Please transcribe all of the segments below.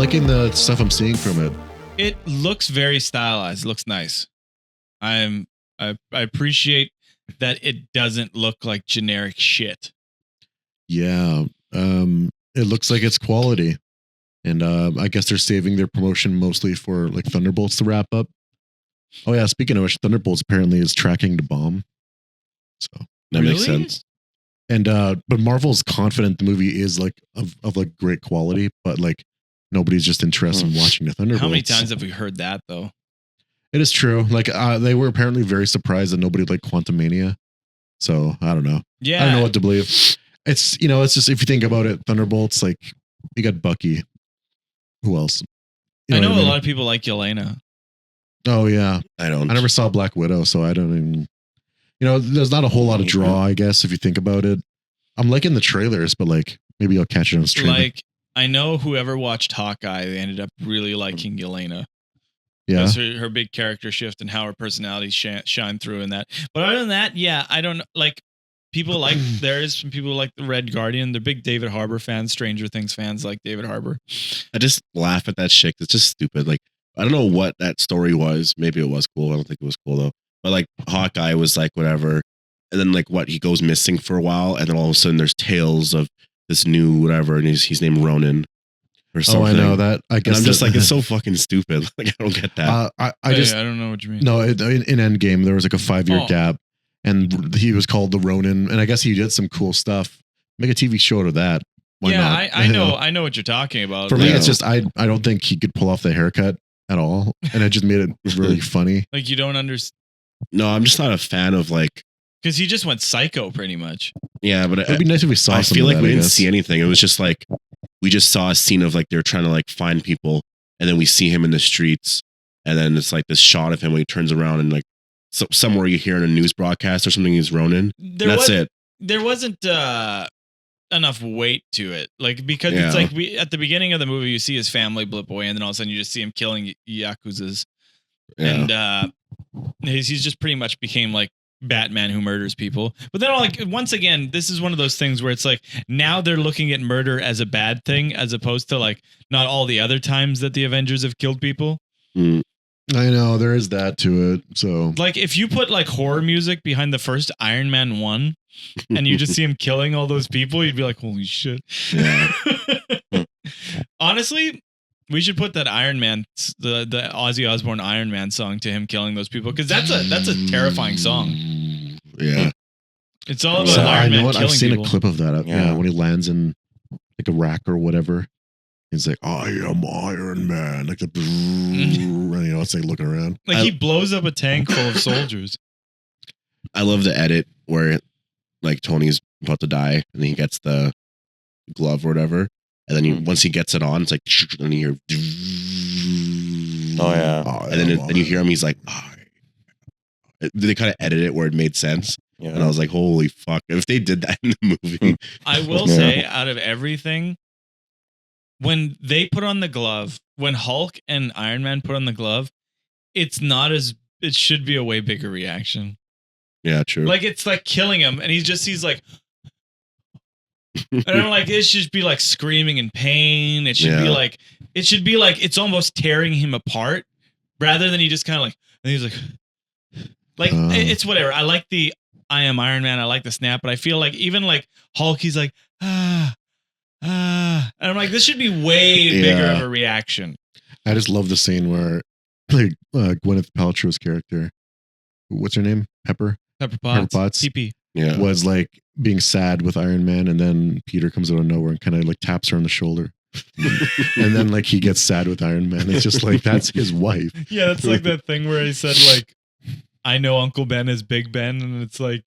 liking the stuff I'm seeing from it. It looks very stylized. It looks nice. I appreciate that it doesn't look like generic shit. Yeah. It looks like it's quality. And I guess they're saving their promotion mostly for like Thunderbolts to wrap up. Oh yeah, speaking of which, Thunderbolts apparently is tracking the bomb. So that makes sense. And but Marvel's confident the movie is like of like great quality, but like nobody's just interested in watching the Thunderbolts. How many times have we heard that though? It is true. Like they were apparently very surprised that nobody liked Quantumania. So I don't know. Yeah. I don't know what to believe. It's it's just if you think about it, Thunderbolts, like you got Bucky. Who else? I know a lot of people like Yelena. Oh yeah. I don't. I never saw Black Widow, so I don't even there's not a whole lot of draw, I guess, if you think about it. I'm liking the trailers, but like maybe I'll catch it on stream. Like I know whoever watched Hawkeye, they ended up really liking Yelena. Yeah. Her big character shift and how her personality shine through in that. But other than that, yeah, I don't like people like there is some people like the Red Guardian. They're big David Harbour fans, Stranger Things fans like David Harbour. I just laugh at that shit. It's just stupid. Like I don't know what that story was. Maybe it was cool. I don't think it was cool though. But like Hawkeye was like whatever. And then like he goes missing for a while, and then all of a sudden there's tales of this new whatever, and he's named Ronin. Or something. Oh, I know that. I guess I'm just like, it's so fucking stupid. Like, I don't get that. I don't know what you mean. No, in Endgame, there was like a 5-year gap, and he was called the Ronin, and I guess he did some cool stuff. Make a TV show to that. Why not? I know what you're talking about. For me, it's just I don't think he could pull off the haircut at all, and it just made it really funny. Like you don't understand. No, I'm just not a fan of like. Because he just went psycho, pretty much. Yeah, but it'd be nice if we saw. I feel like we didn't see anything. It was just like we just saw a scene of like they're trying to like find people, and then we see him in the streets, and then it's like this shot of him when he turns around and like somewhere you hear in a news broadcast or something he's Ronin. That's it. There wasn't enough weight to it, like because it's like at the beginning of the movie you see his family blip away, and then all of a sudden you just see him killing yakuzas, and he's just pretty much became like Batman who murders people. But then like once again, this is one of those things where it's like now they're looking at murder as a bad thing as opposed to like not all the other times that the Avengers have killed people. I know there is that to it. So like if you put like horror music behind the first Iron Man 1 and you just see him killing all those people, you'd be like, holy shit. Yeah. Honestly, we should put that Iron Man, the Ozzy Osbourne Iron Man song to him killing those people, because that's a terrifying song. Yeah, it's all about Iron Man killing I've seen people. a clip of that. Yeah, when he lands in like a rack or whatever, he's like, "I am Iron Man," like the, and, it's like looking around. Like he blows up a tank full of soldiers. I love the edit where like Tony's about to die and he gets the glove or whatever. And then once he gets it on, it's like, and you hear, oh yeah, and then you hear him. He's like, they kind of edited it where it made sense, and I was like, holy fuck! If they did that in the movie, I will say, out of everything, when they put on the glove, when Hulk and Iron Man put on the glove, it's not as it should be a way bigger reaction. Yeah, true. Like it's like killing him, and he's like. And I'm like, it should be like screaming in pain. It should be like it's almost tearing him apart, rather than he just kind of like, and he's like it's whatever. I like the I am Iron Man. I like the snap, but I feel like even like Hulk, he's like and I'm like, this should be way bigger of a reaction. I just love the scene where like Gwyneth Paltrow's character, what's her name? Pepper Potts. PP. Yeah. Was like being sad with Iron Man, and then Peter comes out of nowhere and kind of like taps her on the shoulder. And then like he gets sad with Iron Man. It's just like that's his wife. Yeah, it's like that thing where he said like, I know Uncle Ben is Big Ben, and it's like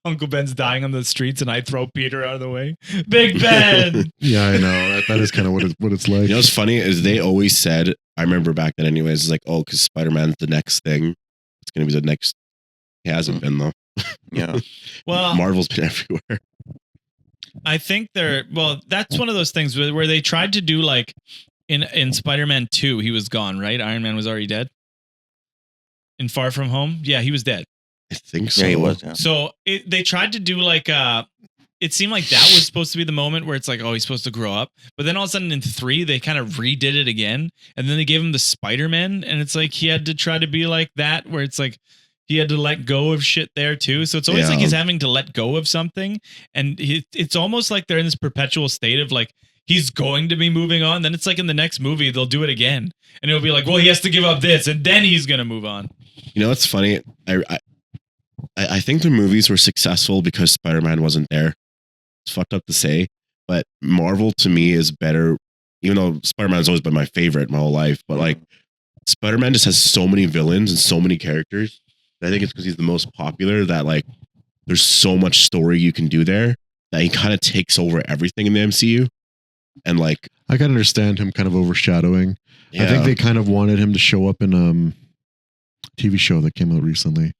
Uncle Ben's dying on the streets and I throw Peter out of the way. Big Ben. Yeah, I know. That is kind of what it's like. You know what's funny is they always said, I remember back then anyways, it's like, oh, because Spider-Man's the next thing. It's gonna be the next. He hasn't been though. Yeah. Well, Marvel's been everywhere. I think that's one of those things where they tried to do like in Spider-Man 2, he was gone, right? Iron Man was already dead. In Far From Home? Yeah, he was dead. I think so. Yeah, he was. Yeah. So they tried to do like it seemed like that was supposed to be the moment where it's like, oh, he's supposed to grow up. But then all of a sudden in 3, they kind of redid it again. And then they gave him the Spider-Man. And it's like he had to try to be like that, where it's like he had to let go of shit there too. So it's always like he's having to let go of something. And it's almost like they're in this perpetual state of like, he's going to be moving on. Then it's like in the next movie, they'll do it again. And it'll be like, well, he has to give up this. And then he's going to move on. You know what's funny? I think the movies were successful because Spider-Man wasn't there. It's fucked up to say, but Marvel to me is better, even though Spider-Man has always been my favorite my whole life. But like, Spider-Man just has so many villains and so many characters. I think it's because he's the most popular that like there's so much story you can do there that he kind of takes over everything in the MCU. And like, I can understand him kind of overshadowing. yeah, I think they kind of wanted him to show up in TV show that came out recently.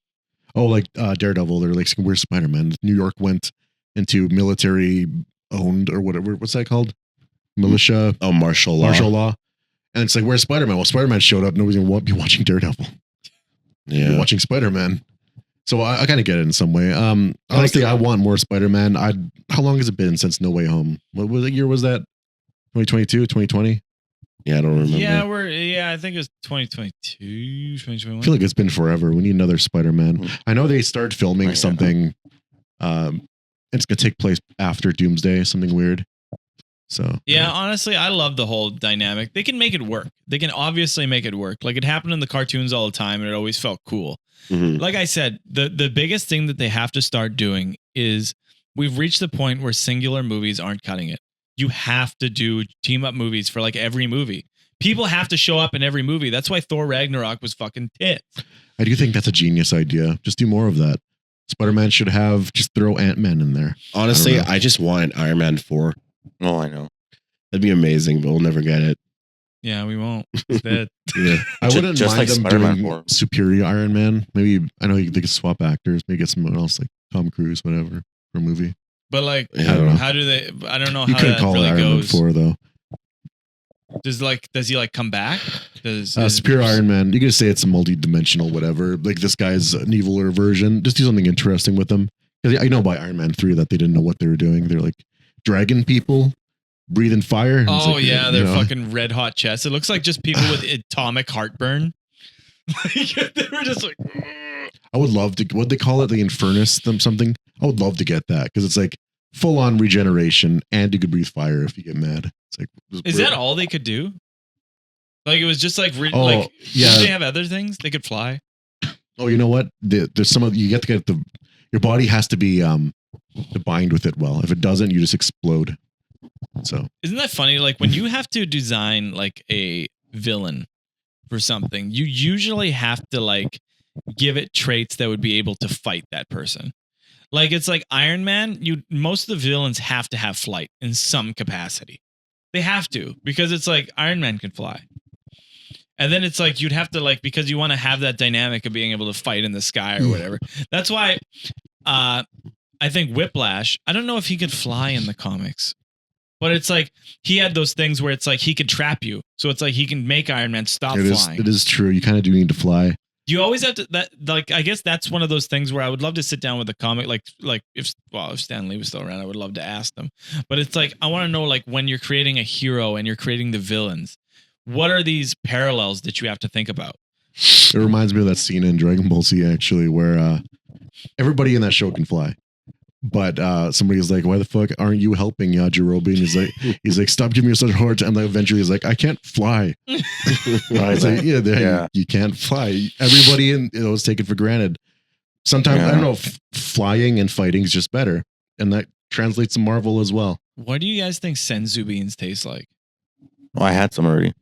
Oh, like Daredevil. They're like, where's Spider-Man? New York went into military owned or whatever. What's that called? Militia. oh, martial law. And it's like, where's Spider-Man? Well, Spider-Man showed up. Nobody's going to be watching Daredevil. Yeah. Be watching Spider-Man. So I kind of get it in some way. Honestly, I want more Spider-Man. How long has it been since No Way Home? What year was that? 2022, 2020? Yeah, I don't remember. Yeah, I think it was 2022, 2021. I feel like it's been forever. We need another Spider-Man. I know they started filming something. It's going to take place after Doomsday, something weird. So yeah, honestly, I love the whole dynamic. They can make it work. They can obviously make it work. Like it happened in the cartoons all the time, and it always felt cool. Mhm. Like I said, the biggest thing that they have to start doing is we've reached the point where singular movies aren't cutting it. You have to do team up movies for like every movie. People have to show up in every movie. That's why Thor Ragnarok was fucking tits. I do think that's a genius idea. Just do more of that. Spider-Man should have just throw Ant-Man in there. Honestly, I just want Iron Man 4. Oh, I know. That'd be amazing, but we'll never get it. Yeah, we won't. It's dead. Yeah. I wouldn't Just mind like them Spider-Man doing 4. superior Iron Man. Maybe I know they could swap actors. Maybe get someone else like Tom Cruise, whatever, for a movie. But like, Yeah, I don't know. how do they? I don't know You how couldn't that call really it Iron Man goes. 4 though. Does he like come back? Superior Iron Man. You could say it's a multi-dimensional, whatever. Like this guy's an eviler version. Just do something interesting with them. Because I know by Iron Man 3 that they didn't know what they were doing. They're like dragon people, breathing fire. And it's Oh like, yeah, you they're know. fucking red hot chests. It looks like just people with atomic heartburn. Like, they were just like. I would love to. What they call it, the Infernus, something. I would love to get that because it's like full on regeneration, and you could breathe fire if you get mad. It's like, Is that all they could do? Like it was just like Oh, like yeah. did they have other things they could fly? Oh, you know what? There's some of you get to get your body has to be to bind with it well. If it doesn't, you just explode. So Isn't that funny? Like when you have to design like a villain for something, you usually have to like give it traits that would be able to fight that person. Like it's like Iron Man, most of the villains have to have flight in some capacity. They have to, because it's like Iron Man can fly. And then it's like you'd have to like, because you want to have that dynamic of being able to fight in the sky or whatever. That's why I think Whiplash, I don't know if he could fly in the comics, but it's like he had those things where it's like he could trap you. So it's like he can make Iron Man stop flying. it is true. You kind of do need to fly. You always have to like I guess that's one of those things where I would love to sit down with a comic like if Stan Lee was still around, I would love to ask them. But it's like I want to know like when you're creating a hero and you're creating the villains, what are these parallels that you have to think about? It reminds me of that scene in Dragon Ball Z actually, where everybody in that show can fly. But somebody's like, why the fuck aren't you helping Yajirobe? And he's like, stop giving me such a hard time. And then eventually he's like, I can't fly. It's like, Yeah. You can't fly. Everybody is taken for granted. Sometimes, I don't know, flying and fighting is just better. And that translates to Marvel as well. What do you guys think senzu beans taste like? Oh, I had some already.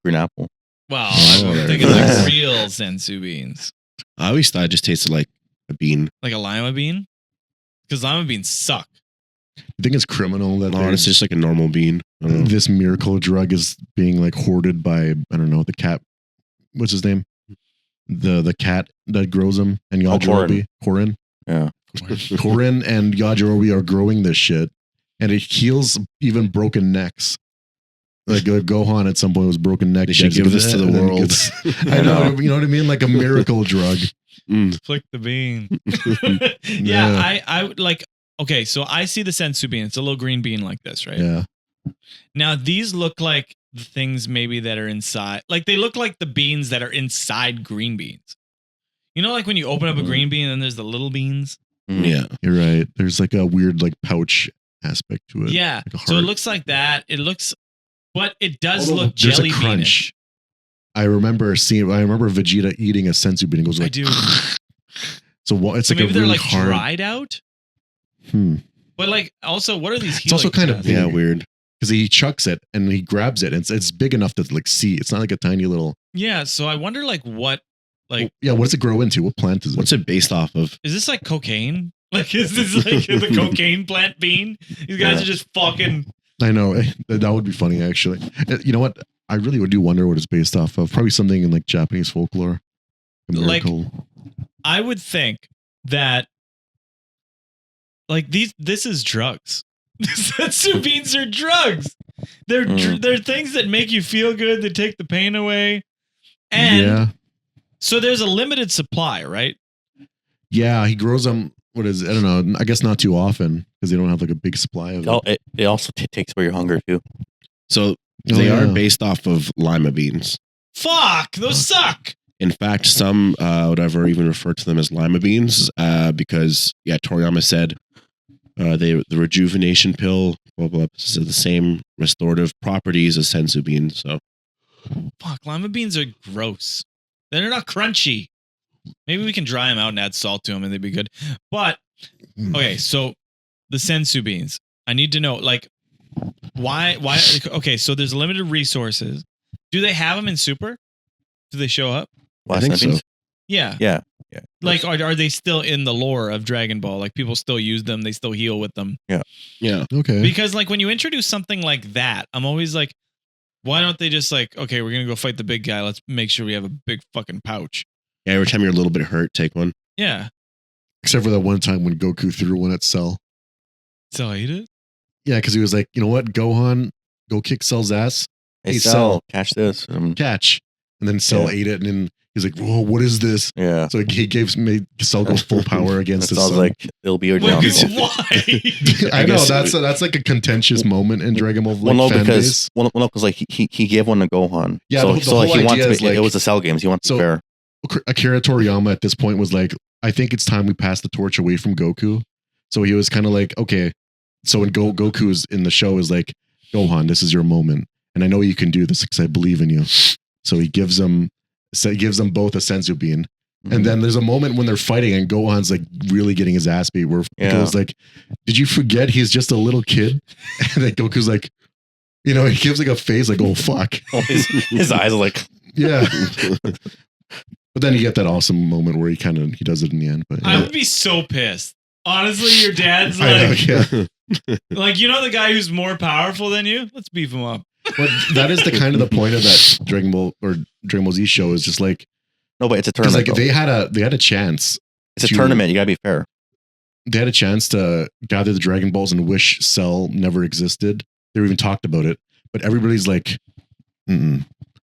Green apple. Well, Oh, I'm there thinking it like is. real senzu beans. I always thought it just tasted like a bean. Like a lima bean? Because lima beans suck. I think it's criminal that Oh, it's just like a normal bean. I don't know. this miracle drug is being like hoarded by, I don't know, the cat. What's his name? The cat that grows them. And Yajirobe. Korin. Yeah. Korin and Yajirobe are growing this shit. And it heals even broken necks. Like Gohan at some point was broken neck. They should dead, give this to the and then world. I know, you know what I mean? Like a miracle drug. Mm. Flick the bean. Yeah. I would like okay, so I see the sensu bean. It's a little green bean like this, right? Yeah. Now these look like the things maybe that are inside. Like they look like the beans that are inside green beans. You know, like when you open up a green bean and there's the little beans. Yeah. You're right. There's like a weird like pouch aspect to it. Yeah. Like a So it heart. looks like that. It looks, but it does Although look there's jelly a crunch. beanish. I remember Vegeta eating a sensu bean. It goes I like, do. so it's So like a maybe they're really like hard. dried out. But But like, also, what are these? It's also kind of helios? big. Weird. because he chucks it and he grabs it and it's big enough to like see. It's not like a tiny little. Yeah. So I wonder, like, what, like, Yeah, what does it grow into? What plant is it? What's it based off of? is this like cocaine? Like, is this like the cocaine plant bean? These guys are just fucking. I know that would be funny actually. You know what? I really do wonder what it's based off of. Probably something in like Japanese folklore. A Like- miracle. I would think that, like, this is drugs. Sensu beans are drugs. They're things that make you feel good. They take the pain away. And yeah, so there's a limited supply, right? yeah. He grows them. What is it? I don't know. I guess not too often because they don't have like a big supply of it. It also takes away your hunger too. So Oh, they are yeah. based off of lima beans. Fuck, those suck. In fact, some whatever even refer to them as lima beans because Toriyama said the rejuvenation pill blah blah is the same restorative properties as sensu beans. So Fuck, lima beans are gross. They're not crunchy. Maybe we can dry them out and add salt to them and they'd be good. But okay, so the sensu beans. I need to know, like, why? Okay, so there's limited resources. Do they have them in Super? Do they show up? I think so. Yeah. Yeah. Like, are they still in the lore of Dragon Ball? Like, people still use them. They still heal with them. Yeah, Okay. Because, like, when you introduce something like that, I'm always like, why don't they just like, okay, we're gonna go fight the big guy. Let's make sure we have a big fucking pouch. yeah. Every time you're a little bit hurt, take one. Yeah. Except for that one time when Goku threw one at Cell. So I eat it. Yeah, because he was like, you know what, Gohan, go kick Cell's ass, Hey, Hey, Cell, Cell. catch this. catch. And then Cell Yeah. ate it, and then he's like, whoa, what is this? Yeah. So he made Cell go full power It against his sounds son. like it'll be your Wait, downfall. why? I I know guess- that's like a contentious moment in Dragon Ball Well, like, no, fan because base. like he gave one to Gohan. Yeah, so, the so whole he wants idea to is, be, it like- was the Cell games. He wants to be So- fair. Akira Toriyama at this point was like, I think it's time we pass the torch away from Goku. So he was kind of like, okay. So when Goku is in the show is like, Gohan, this is your moment, and I know you can do this because I believe in you. So he gives them both a sensu bean. Mm-hmm. And then there's a moment when they're fighting and Gohan's like really getting his ass beat where Yeah. Piccolo's like, did you forget he's just a little kid? And then Goku's like, he gives like a face like, oh, fuck. his eyes are like, Yeah. But then you get that awesome moment where he does it in the end. But I yeah. would be so pissed. Honestly, your dad's I know, like, yeah. like, you know, the guy who's more powerful than you. Let's beef him up. But that is the kind of the point of that Dragon Ball or Dragon Ball Z show is just like, no, but it's a because tournament. like though. they had a chance. It's a to- tournament. You gotta be fair. They had a chance to gather the Dragon Balls and wish Cell never existed. They even talked about it, but everybody's like,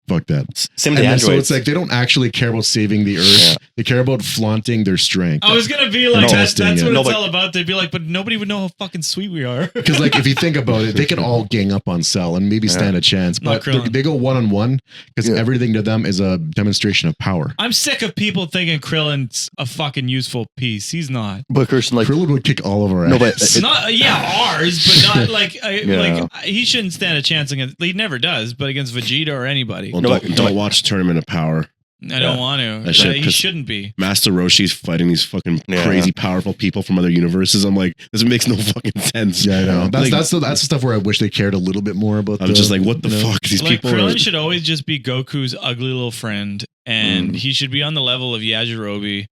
fuck that. Same And with the then, so androids. it's like they don't actually care about saving the Earth. Yeah. They care about flaunting their strength. I was gonna be like, No, that's what yeah. it's No, but- all about. They'd be like, but nobody would know how fucking sweet we are. Because like if you think about it, they can all gang up on Cell and maybe stand a chance, Not but Krillin. they go one-on-one because Yeah. everything to them is a demonstration of power. I'm sick of people thinking Krillin's a fucking useful piece. He's not. But Christian, like, Krillin would kick all of our ass. No, but It's not, ours, but not like, Yeah. like he shouldn't stand a chance against. He never does, but against Vegeta or anybody. Well, No, don't watch Tournament of Power. I don't want to. That shit, He 'cause- shouldn't be. Master Roshi's fighting these fucking Yeah. crazy powerful people from other universes. I'm like, this makes no fucking sense. Yeah, I know. Like, That's the stuff where I wish they cared a little bit more about. I'm just like, what the you know? fuck? These Like people Krillin are. should always just be Goku's ugly little friend, and he should be on the level of Yajirobe.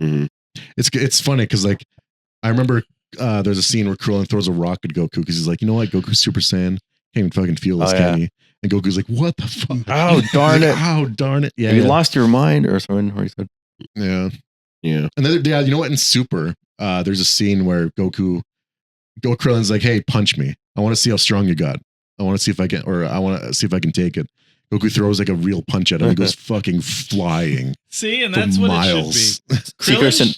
Mhm. It's funny because like I remember there's a scene where Krillin throws a rock at Goku because he's like, you know what, Goku's Super Saiyan, can't even fucking feel this, Oh, can yeah. he? And Goku's like, what the fuck? oh darn He's it! like, oh darn it! Yeah, Have you yeah. lost your mind or something? Or he said, Yeah. Yeah. And then yeah, you know what? In Super, there's a scene where Krillin's like, hey, punch me. I want to see how strong you got. I want to see if I can take it. Goku throws like a real punch at him. He goes fucking flying See, and for that's what miles. it should be. See, Christian,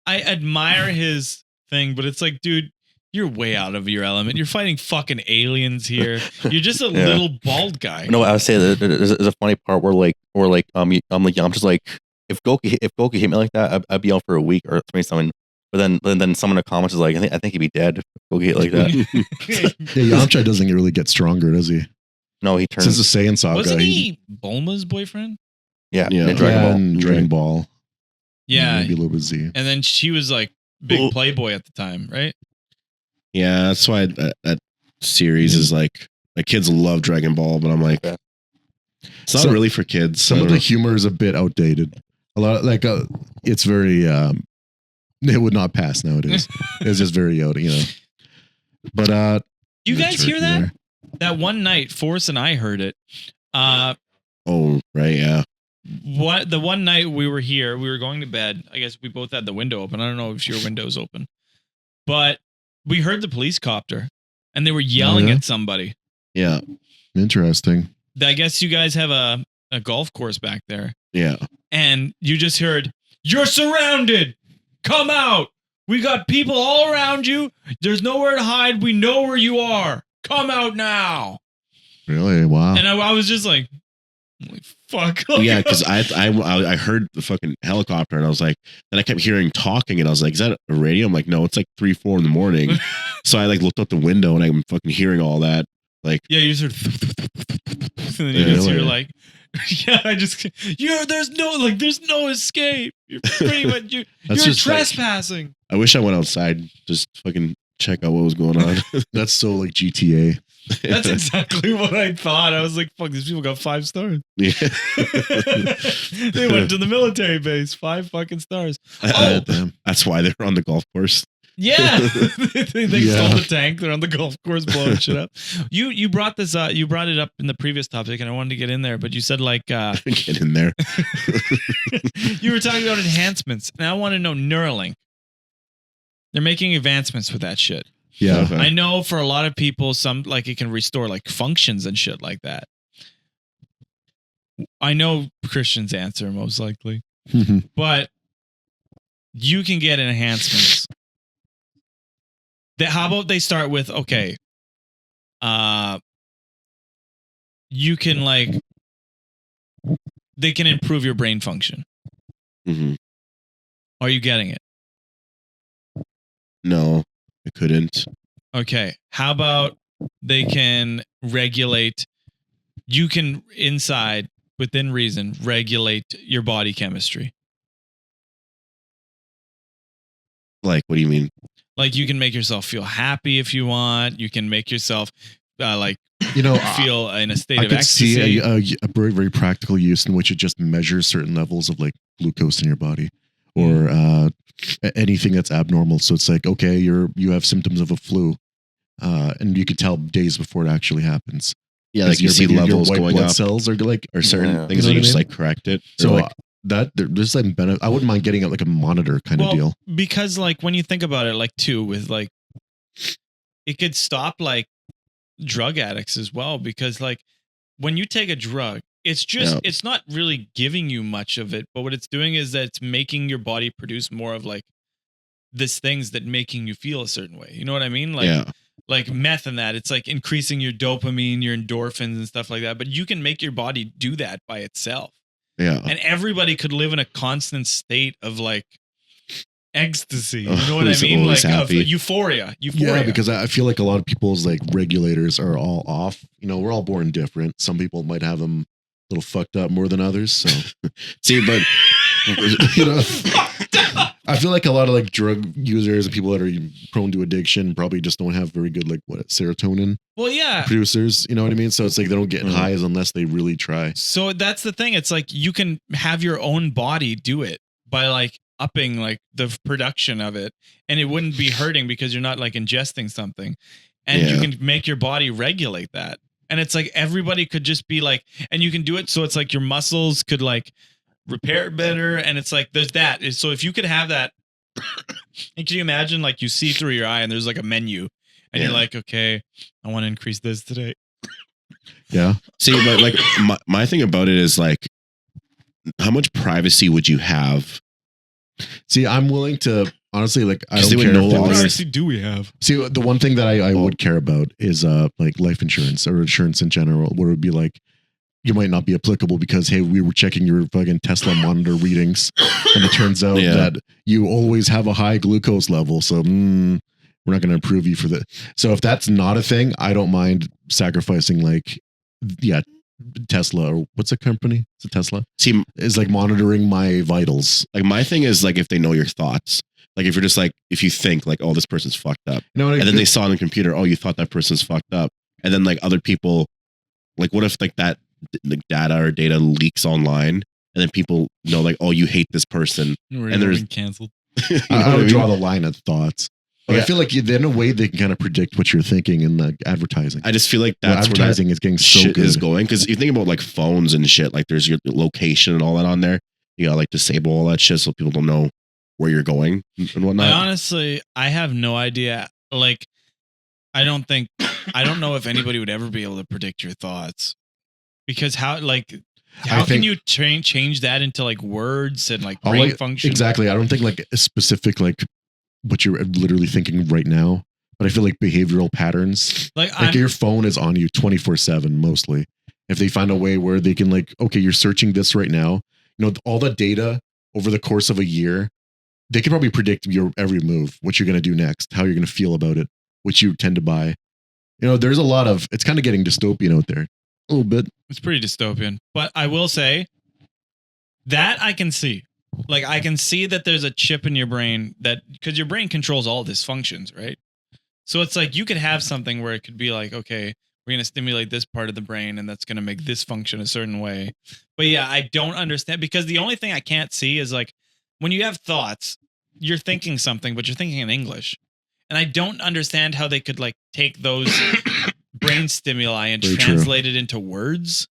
I admire his thing, but it's like, dude, you're way out of your element. You're fighting fucking aliens here. You're just a Yeah. little bald guy. No, I would say that there's a funny part where I'm just like, if Goku hit me like that, I'd be out for a week or something. But then someone in the comments is like, I think he'd be dead if Goku hit like that. Yeah, Yamcha doesn't really get stronger, does he? No, he turns. Since the Saiyan saga, Wasn't he Bulma's boyfriend? Yeah, Yeah. in Dragon Ball. and Dragon Ball. Yeah. Maybe a little bit Z. And then she was like big playboy at the time, right? Yeah, that's why that series is like, my kids love Dragon Ball, but I'm like, Yeah. it's not So- really for kids. Some I of don't the know. humor is a bit outdated. A lot like it's very it would not pass nowadays. It's just very out, But You the guys hear turkey that? there. That one night, Forrest and I heard it. Oh, right, yeah. The one night we were here, we were going to bed. I guess we both had the window open. I don't know if your window's open, but we heard the police copter, and they were yelling yeah? at somebody. Yeah, Interesting. I guess you guys have a golf course back there, yeah. and you just heard, "You're surrounded. Come out. We got people all around you. There's nowhere to hide. We know where you are. Come out now." Really? Wow. And I was just like, fuck. Yeah, because I heard the fucking helicopter and I was like, then I kept hearing talking and I was like, is that a radio? I'm like, no, it's like 3-4 in the morning. So I like looked out the window and I'm fucking hearing all that. Like, Yeah, you just heard, and then you Yeah, just hear really. like, there's no escape. You're pretty much you're just trespassing. I wish I went outside, just fucking check out what was going on. That's so like GTA. That's exactly what I thought. I was like, fuck, these people got 5 stars. Yeah. They went to the military base, 5 fucking stars. Oh, Damn. that's why they're on the golf course. Yeah, they Yeah. stole the tank. They're on the golf course blowing shit up. You brought this up. You brought it up in the previous topic, and I wanted to get in there, but you said like Get in there. you were talking about enhancements, and I want to know Neuralink. They're making advancements with that shit. Yeah. Okay. I know for a lot of people, some like it can restore like functions and shit like that. I know Christian's answer most likely, but you can get enhancements. How about they start with, okay, you can like, they can improve your brain function. Mhm. Are you getting it? No, I couldn't. Okay. How about they can regulate, you can inside, within reason, regulate your body chemistry. Like, what do you mean? Like you can make yourself feel happy if you want. You can make yourself like feel in a state I of could ecstasy. see a very, very practical use in which it just measures certain levels of like glucose in your body or anything that's abnormal. So it's like, okay, you have symptoms of a flu, and you could tell days before it actually happens. Yeah, like you see your levels white going blood up cells are like, or certain Yeah. things You know that you what I just mean? like correct it. Or so like, that there's like benefit. I wouldn't mind getting like a monitor kind of deal. Because like when you think about it, like too, with like it could stop like drug addicts as well. Because like when you take a drug, it's just Yeah. it's not really giving you much of it, but what it's doing is that it's making your body produce more of like this things that making you feel a certain way. You know what I mean? Like yeah, like meth and that, it's like increasing your dopamine, your endorphins and stuff like that. But you can make your body do that by itself. yeah. And everybody could live in a constant state of like ecstasy. You Oh, know what I who's mean? always Like of happy. euphoria. Yeah, because I feel like a lot of people's like regulators are all off. We're all born different. Some people might have them a little fucked up more than others. So See, but I feel like a lot of like drug users and people that are prone to addiction probably just don't have very good like serotonin Well, yeah. producers. You know what I mean? So it's like they don't get Mhm. highs unless they really try. So that's the thing. It's like you can have your own body do it by like upping like the production of it, and it wouldn't be hurting because you're not like ingesting something, and you Yeah. can make your body regulate that. And it's like everybody could just be like, and you can do it so it's like your muscles could like repair better, and it's like there's that. So if you could have that, and can you imagine like you see through your eye and there's like a menu, and you're Yeah. like, okay, I want to increase this today. Yeah. see, but like my thing about it is like, how much privacy would you have? See, I'm willing to honestly, like I 'Cause don't they care. would no if they longer- was- do we have? See, the one thing that I would care about is like life insurance or insurance in general, where it would be like you might not be applicable because hey, we were checking your fucking Tesla monitor readings, and it turns out Yeah. that you always have a high glucose level, so we're not going to approve you for that. So if that's not a thing, I don't mind sacrificing like Tesla or what's the company? Is it Tesla? See, Is like monitoring my vitals. like my thing is like if they know your thoughts, like if you're just like if you think like, oh, this person's fucked up, You know what I and then they saw on the computer, oh, you thought that person's fucked up, and then like other people, like what if like that like data leaks online, and then people know like, oh, you hate this person, And there's- canceled. You know I what would I draw mean? the line at thoughts. But I Yeah. feel like in a way they can kind of predict what you're thinking in the advertising. I just feel like Well, that's where that advertising is getting so shit good. is going, because you think about like phones and shit, like there's your location and all that on there. You gotta like disable all that shit so people don't know where you're going and whatnot. I have no idea. Like, I don't know if anybody would ever be able to predict your thoughts, because how can think- you change that into like words and like All brain like- function? Exactly. I don't think like a specific like what you're literally thinking right now, but I feel like behavioral patterns. Like, Like your phone is on you 24/7 mostly. If they find a way where they can like, okay, you're searching this right now, you know, all the data over the course of a year, they can probably predict your every move, what you're going to do next, how you're going to feel about it, what you tend to buy. You know, there's a lot of, it's kind of getting dystopian out there a little bit. it's pretty dystopian. But I will say that I can see. Like, I can see that there's a chip in your brain that, because your brain controls all these functions, right? So it's like you could have something where it could be like, okay, we're going to stimulate this part of the brain and that's going to make this function a certain way. But yeah, I don't understand, because the only thing I can't see is like when you have thoughts, you're thinking something, but you're thinking in English. And I don't understand how they could like take those brain stimuli and Very true. translate it into words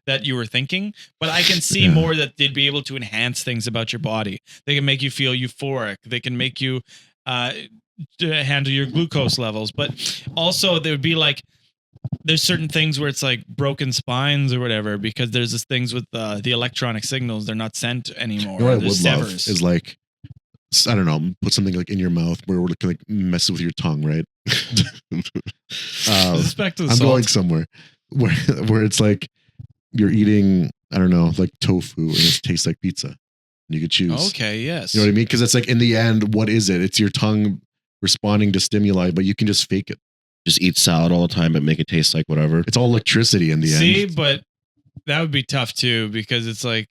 that you were thinking. But I can see Yeah. more that they'd be able to enhance things about your body. They can make you feel euphoric. They can make you to handle your glucose levels. But also there would be like, there's certain things where it's like broken spines or whatever, because there's this things with the electronic signals, they're not sent anymore. You know what I There's would love severs. is like, I don't know, put something like in your mouth where we're like messes with your tongue, right? This is back to the I'm salt. going somewhere where it's like you're eating, I don't know, like tofu and it tastes like pizza. And you could choose. Okay, yes. You know what I mean? Because it's like in the end, what is it? It's your tongue responding to stimuli, but you can just fake it. Just eat salad all the time and make it taste like whatever. It's all electricity in the See, end. but that would be tough too, because it's like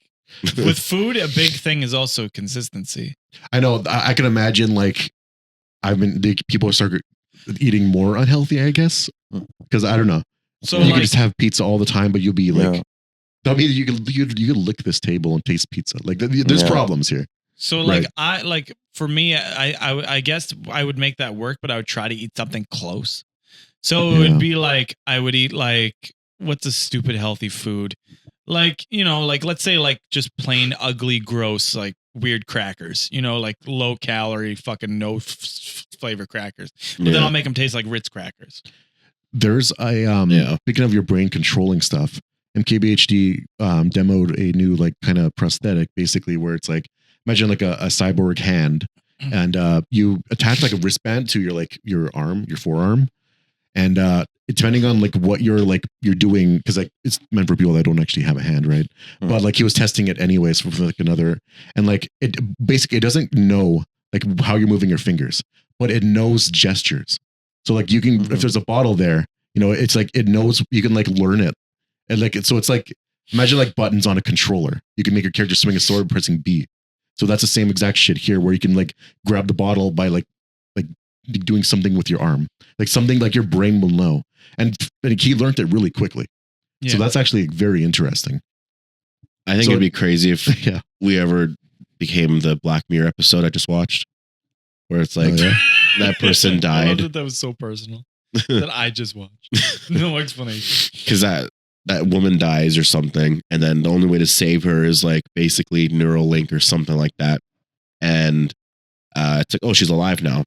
with food, a big thing is also consistency. I know. I can imagine like people start eating more unhealthy, I guess. Because I don't know. So You like, can just have pizza all the time, but you'll be like, Yeah. I mean, you could lick this table and taste pizza. Like there's Yeah. problems here. so like Right. for me, I guess I would make that work, but I would try to eat something close. So it Yeah. would be like I would eat like, what's a stupid healthy food? Like, you know, like let's say like just plain ugly, gross, like weird crackers, you know, like low calorie, fucking no flavor crackers. But then Yeah. I'll make them taste like Ritz crackers. There's Yeah. speaking of your brain controlling stuff, MKBHD demoed a new like kind of prosthetic, basically where it's like imagine like a cyborg hand, and you attach like a wristband to your arm, your forearm, and depending on like what you're doing, because like it's meant for people that don't actually have a hand, right? Mhm. But like he was testing it anyways for like another, and like it basically it doesn't know like how you're moving your fingers, but it knows gestures. So like you can, Mhm. if there's a bottle there, you know, it's like it knows, you can like learn it, and like so it's like imagine like buttons on a controller. You can make your character swing a sword pressing B. So that's the same exact shit here, where you can like grab the bottle by like doing something with your arm, like something like your brain will know, and he learned it really quickly. Yeah. So that's actually very interesting. I think So- it'd be crazy if Yeah. we ever became the Black Mirror episode I just watched, where it's like Oh, yeah? that person I love died that was so personal that I just watched. No explanation. because that woman dies or something, and then the only way to save her is like basically Neuralink or something like that, and it's like, oh, she's alive now,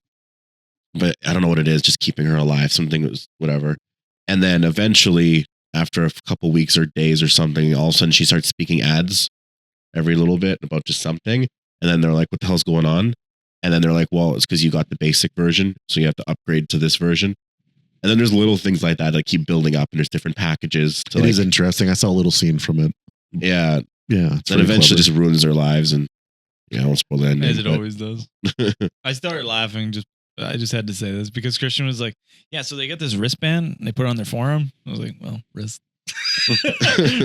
but I don't know what it is, just keeping her alive, something was whatever, and then eventually after a couple weeks or days or something, all of a sudden she starts speaking ads every little bit about just something, and then they're like, what the hell's going on? And then they're like, well, it's because you got the basic version, so you have to upgrade to this version. And then there's little things like that that keep building up, and there's different packages. It is interesting. I saw a little scene from it. Yeah. Yeah. That eventually just ruins their lives, and I won't spoil the ending. As it always does. I started laughing. I just had to say this because Christian was like, "Yeah, so they get this wristband and they put it on their forearm." I was like, "Well,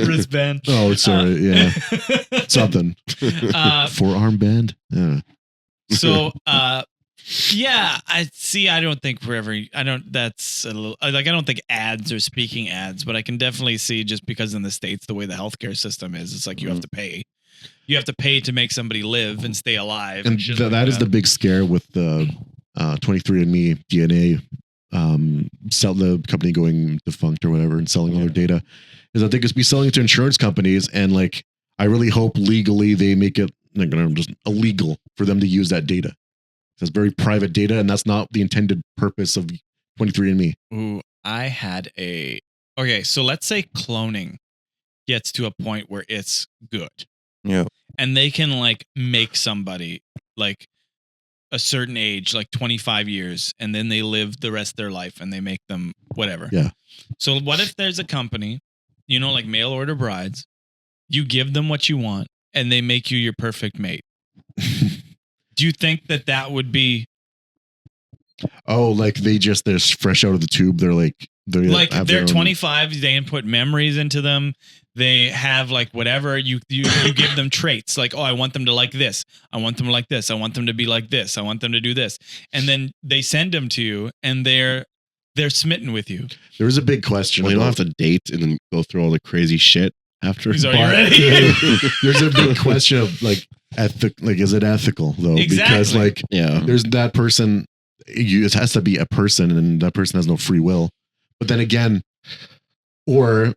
wristband." Oh, sorry. Yeah. Something. Forearm band. Yeah. So, yeah, I see. I don't think that's a little like, I don't think ads are speaking ads, but I can definitely see just because in the States, the way the healthcare system is, it's like you have to pay. You have to pay to make somebody live and stay alive. And that is the big scare with the 23andMe DNA, sell the company going defunct or whatever and selling all their data, is that they could be selling it to insurance companies. And like, I really hope legally they make it like just illegal for them to use that data. It's very private data, and that's not the intended purpose of 23andMe. Ooh, okay, so let's say cloning gets to a point where it's good. Yeah. And they can like make somebody like a certain age, like 25 years, and then they live the rest of their life and they make them whatever. Yeah. So what if there's a company, like mail order brides, you give them what you want and they make you your perfect mate? Do you think that would be? Oh, like they're fresh out of the tube. They're 25. They input memories into them. They have like whatever you give them traits like, oh, I want them to like this. I want them to like this. I want them to be like this. I want them to do this. And then they send them to you and they're smitten with you. There is a big question. Well, you don't have to date and then go through all the crazy shit after. Are you ready? There's a big question of like, is it ethical though? Exactly. Because like, there's that person, it has to be a person and that person has no free will. But then again, or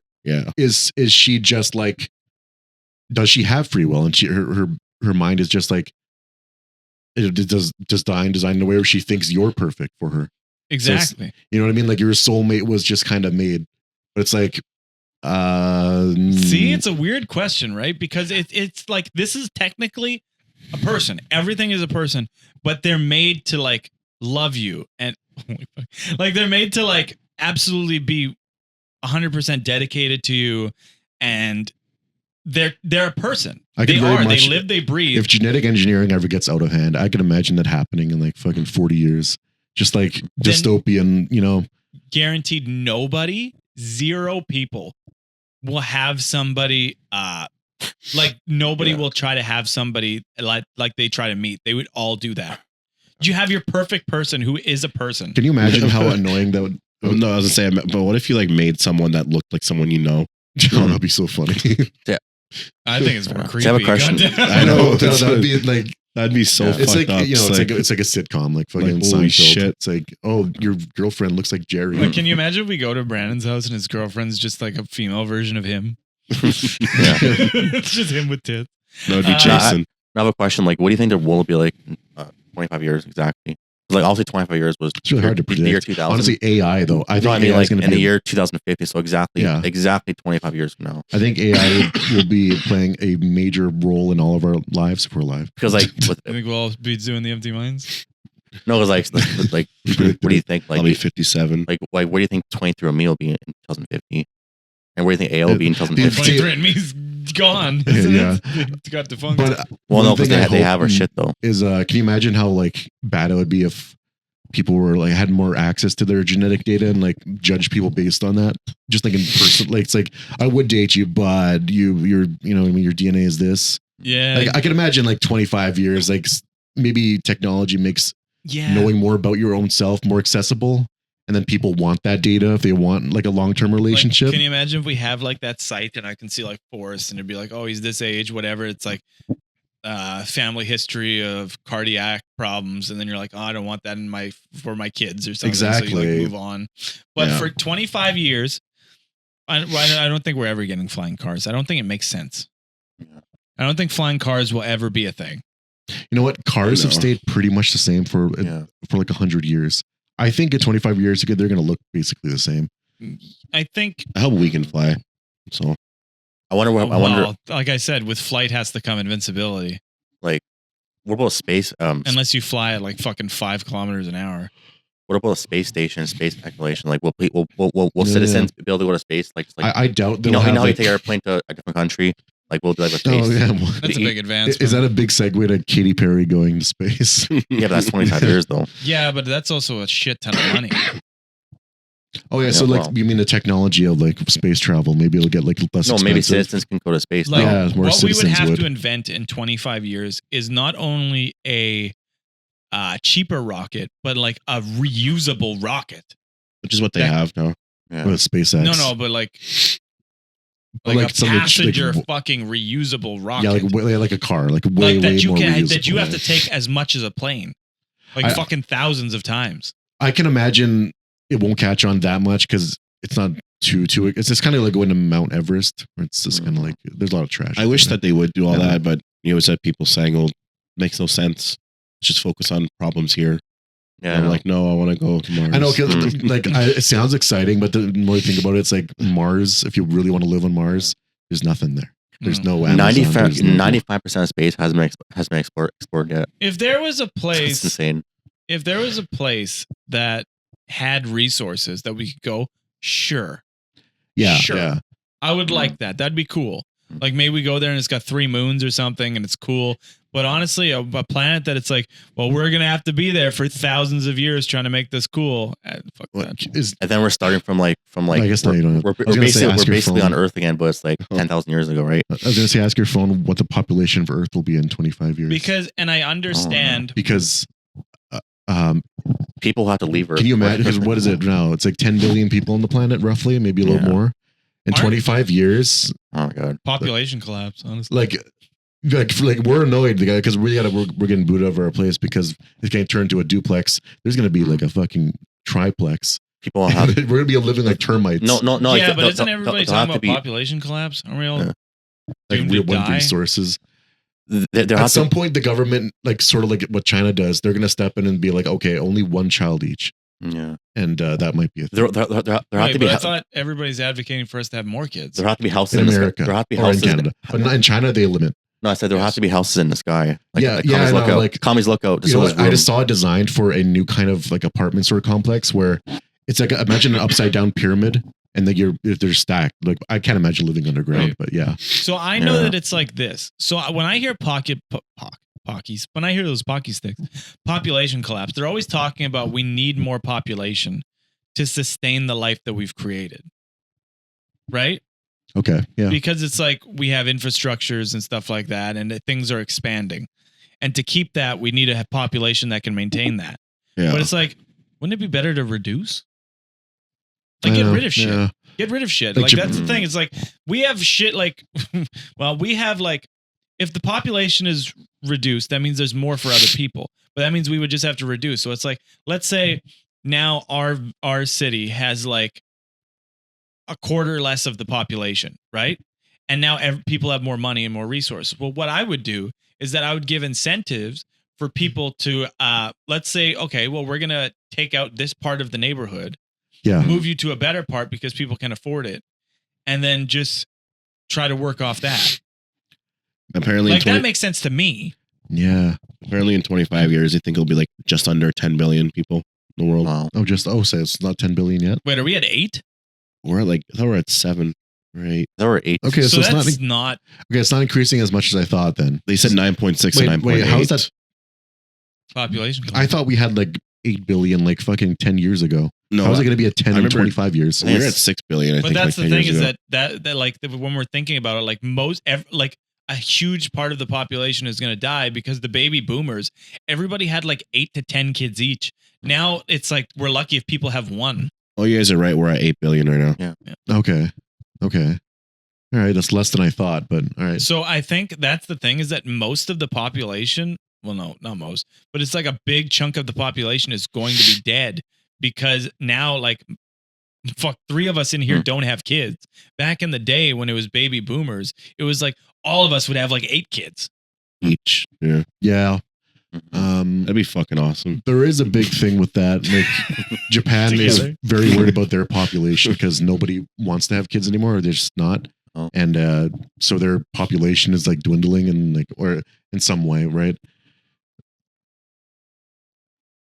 is she just like, does she have free will? And her mind is just like, it does designed in a way where she thinks you're perfect for her. Exactly. So you know what I mean? Like your soulmate was just kind of made, but it's like, see, it's a weird question, right? Because it's like, this is technically a person. Everything is a person, but they're made to like love you. And like, they're made to like absolutely be 100% dedicated to you. And they're a person. They live, they breathe. If genetic engineering ever gets out of hand, I can imagine that happening in like fucking 40 years. Just like dystopian, Guaranteed zero people will have somebody, like nobody will try to have somebody like they try to meet. They would all do that. You have your perfect person who is a person. Can you imagine how annoying that would? No, I was gonna say, but what if you like made someone that looked like someone you know? Oh, that'd be so funny. Yeah. I think it's more creepy. I have a question. I know that'd be like. That'd be so it's fucked like up. It's like a sitcom, like fucking holy Seinfeld. shit. It's like, oh, your girlfriend looks like Jerry. Like, can you imagine if we go to Brandon's house and his girlfriend's just like a female version of him? It's just him with tits. That would be Jason. I have a question. Like, what do you think the world will be like in 25 years exactly? Like, obviously 25 years was it's really hard to predict. The year 2000. Honestly, AI though. I think like in the year 2050. So exactly 25 years from now. I think AI will be playing a major role in all of our lives if we're alive. Because like, I think we'll all be doing the empty minds. No, because like, what do you think? Like, I'll be 57. Like, what do you think 23andMe will be in 2050? And where do you think AI will be in 2050? 23andMe's gone. Yeah. It got defunct. But no, because they have our shit though. Can you imagine how like bad it would be if people were like had more access to their genetic data and like judge people based on that? Just like in person, like it's like I would date you, but your DNA is this. Yeah. Like I can imagine like 25 years, like maybe technology makes knowing more about your own self more accessible. And then people want that data if they want like a long-term relationship. Like, can you imagine if we have like that site and I can see like Forrest and it'd be like, oh, he's this age, whatever. It's like family history of cardiac problems. And then you're like, oh, I don't want that for my kids or something. Exactly. So you like move on. But for 25 years, I don't think we're ever getting flying cars. I don't think it makes sense. I don't think flying cars will ever be a thing. You know what? Cars have stayed pretty much the same for like 100 years. I think in 25 years, they're going to look basically the same. I hope we can fly. So I wonder. Like I said, with flight has to come invincibility. Like what about space? Unless you fly at like fucking 5 kilometers an hour. What about a space station, space exploration? Like, will Yeah. citizens be able to go to space? Like, just like I doubt you they'll know have how you like, take an airplane to a different country? Like, we'll do like a space. oh yeah. That's a big advancement. Is that a big segue to Katy Perry going to space? Yeah, but that's 25 years though. Yeah, but that's also a shit ton of money. Oh yeah, so Yeah, like well. you mean the technology of like space travel? Maybe it'll get like less No, expensive. maybe citizens can go to space. Like, now. Yeah, more what we would citizens have would. to invent in 25 years is not only a cheaper rocket, but like a reusable rocket. Which is what they That- have now. Yeah. With SpaceX. No, but like But like a something like- passenger fucking reusable rocket. Yeah, like a car, like way like that way you more can reusable. that you have to take as much as a plane, like I- fucking thousands of times. I can imagine it won't catch on that much because it's not too. It's just kind of like going to Mount Everest. Where it's just kind of like there's a lot of trash. I wish that they would do all Yeah. that, but you always have people saying, "Well, makes no sense. Just focus on problems here." Yeah, And I I'm know. like, no, I want to go to Mars. I know because it sounds exciting, but the more you think about it, it's like Mars. If you really want to live on Mars, there's nothing there. There's Mm. no Amazon, there's no- 95% of space has been explored yet. If there was a It's place, insane. if there was a place that had resources that we could go, sure, Yeah, Sure. yeah. I would like that. That'd be cool. Like maybe we go there and it's got 3 moons or something and it's cool. But honestly, a planet that it's like, well, we're gonna have to be there for thousands of years trying to make this cool. Fuck What that. is And then we're starting from I guess no, you don't have- we're I was gonna say, ask your basically phone. on Earth again, but it's like 10,000 years ago, right? I was gonna say, ask your phone what the population of Earth will be in 25 years. Because, and I understand. because um, People have to leave Earth. can you imagine? Because what is it now? It's like 10 billion people on the planet, roughly, maybe a little Yeah. more. In Aren't- 25 years, Oh my god. Population collapse, honestly. like we're annoyed because we're getting booted out of our place because it's getting turned into a duplex. There's gonna be like a fucking triplex. People have we're gonna be living like termites. no. yeah, like, but isn't they'll- everybody they'll have talking to about population collapse? Aren't we all Yeah. like doomed we to want die? resources. There At have some to, point, the government, like sort of like what China does, they're gonna step in and be like, okay, only one child each, yeah. and that might be a thing. There have Right, to be but I thought everybody's advocating for us to have more kids. there have to be houses in the sky. America There have to be or in houses Canada, but not in China. They limit. No, I said there have to be houses in the sky. Like, Yeah, like yeah, commies I know, lookout. like- Commies lookout. You know, So I just saw it designed for a new kind of like apartment sort of complex where it's like imagine an upside down pyramid, and then they're stacked. Like I can't imagine living underground, Right. but yeah, So I know Yeah. that it's like this. So when I hear Pockies, when I hear those Pocky sticks, population collapse, they're always talking about we need more population to sustain the life that we've created. Right? okay, yeah, Because it's like we have infrastructures and stuff like that, and that things are expanding. And to keep that, we need a population that can maintain that. Yeah. But it's like, wouldn't it be better to reduce? Like I get know, rid of shit. yeah. Get rid of shit. Like Like Jap- that's the thing. It's like we have shit like well, we have like if the population is reduced, that means there's more for other people. But that means we would just have to reduce. So it's like, let's say now our city has like a quarter less of the population, right? And now people have more money and more resources. Well, what I would do is that I would give incentives for people to let's say, okay, well, we're gonna take out this part of the neighborhood, yeah. move you to a better part because people can afford it, and then just try to work off that. Apparently, Like in 20, that makes sense to me. Yeah. apparently in 25 years, I think it'll be like just under 10 billion people in the world. wow. So it's not 10 billion yet. Wait, are we at 8? We're at like, I thought we're at 7, right? There were 8. Okay, So so it's that's not not. okay. It's not increasing as much as I thought. Then They said 9.6 and 9.8. wait, how is that? Population. I thought we had like 8 billion like fucking 10 years ago. No, How is it going to be at 10 I in remember- 25 years? we were at 6 billion, I But think. that's like the 10 thing years is ago. that like when we're thinking about it, like like a huge part of the population is going to die because the baby boomers, everybody had like 8 to 10 kids each. Now it's like we're lucky if people have one. Oh, you guys are right. We're at 8 billion right now. Okay. All right, that's less than I thought, but all right. So I think that's the thing is that most of the population, well, no, not most, but it's like a big chunk of the population is going to be dead because now, like, fuck, 3 of us in here don't have kids. Back in the day when it was baby boomers, it was like all of us would have like 8 kids. Each. Yeah. Yeah. That'd be fucking awesome. There is a big thing with that. Like Japan is Together. very worried about their population because nobody wants to have kids anymore. Or they're just not. Oh. And so their population is like dwindling and like, or in some way, right?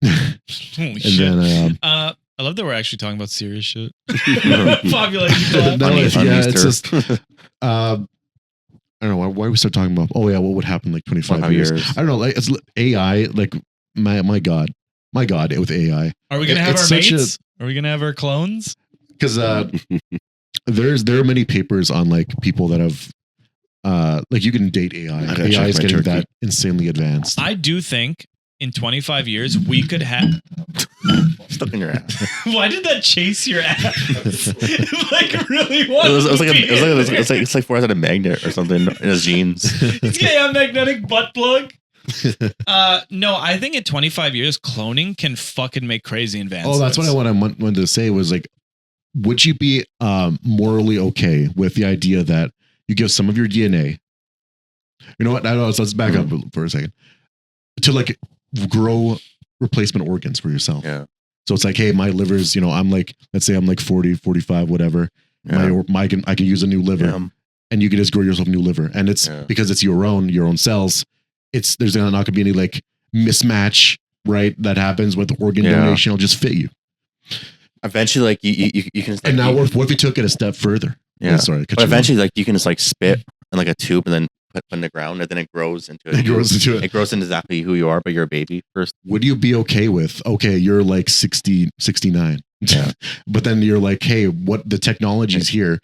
Holy And shit. then I love that we're actually talking about serious shit. Population collapse. No, Funny- funny it's story. just I don't know why we start talking about. Oh yeah, what would happen like 25 25 years? years. I don't know. Like it's AI. Like my god, with AI. Are we gonna have It's our such a- mates? Are we gonna have our clones? Because there are many papers on like people that have like you can date AI. I gotta AI check is my getting turkey. that insanely advanced. I do think in 25 years we could have. Stuck in your ass. Why did that chase your ass? like really? It was like be in there. it's like Forrest had a magnet or something in his jeans. He's got a magnetic butt plug. No, I think in 25 years, cloning can fucking make crazy advancements. Oh, that's what I wanted to say was like, would you be morally okay with the idea that you give some of your DNA? You know what? I know. So let's back up for a second to like grow replacement organs for yourself. Yeah. So it's like, hey, my liver's, I'm like, let's say I'm like 40, 45, whatever. Yeah. I can use a new liver, Yeah. and you can just grow yourself a new liver, and it's because it's your own cells. There's not going to be any like mismatch, right? That happens with organ donation. It'll just fit you. Eventually, like you can. Just, like, And now, what if we took it a step further? Yeah. Oh, sorry. But eventually, like you can just like spit in like a tube and then put in the ground, and then it grows into it grows into it. It grows into exactly who you are, but you're a baby first. Would you be okay with, okay, you're like 60, 69, Yeah. but then you're like, hey, what the technology's here,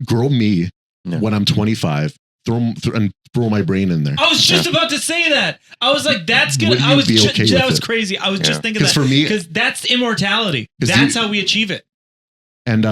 grow me when I'm 25, throw my brain in there. I was just about to say that. I was like, that's gonna. Would I you was be ju- okay that with was it? crazy. I was just thinking that For me, because that's immortality. 'Cause That's how we achieve it. and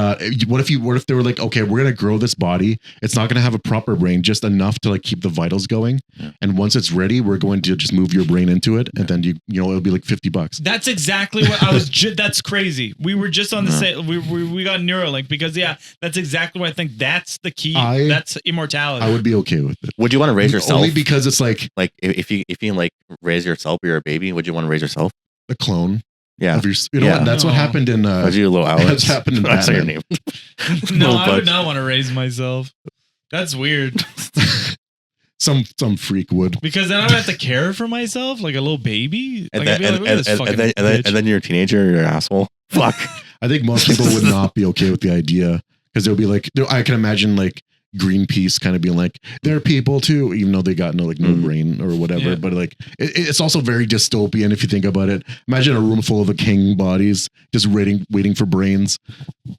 what if they were like, okay, we're gonna grow this body. It's not gonna have a proper brain, just enough to like keep the vitals going. Yeah. And once it's ready, we're going to just move your brain into it, and then it'll be like $50. That's exactly what I was. That's crazy. We were just on the same. We got Neuralink because that's exactly what I think. That's the key. That's immortality. I would be okay with it. Would you want to raise yourself? Only because it's like if you can like raise yourself or you're a baby, would you want to raise yourself? a clone. Yeah. Of what? That's what happened in. Would you, little Alex? That's happened in That's your Batman. name. No, Little I would Butch. not want to raise myself. That's weird Some freak would. because then I would have to care for myself like a little baby. And Like, I'd then, be like, look at this fucking bitch. and then you're a teenager, you're an asshole. Fuck. I think most people would not be okay with the idea because they'll be like, I can imagine like Greenpeace kind of being like, they're people too, even though they got no brain or whatever. Yeah. But like, it's also very dystopian if you think about it. Imagine a room full of king bodies just waiting for brains.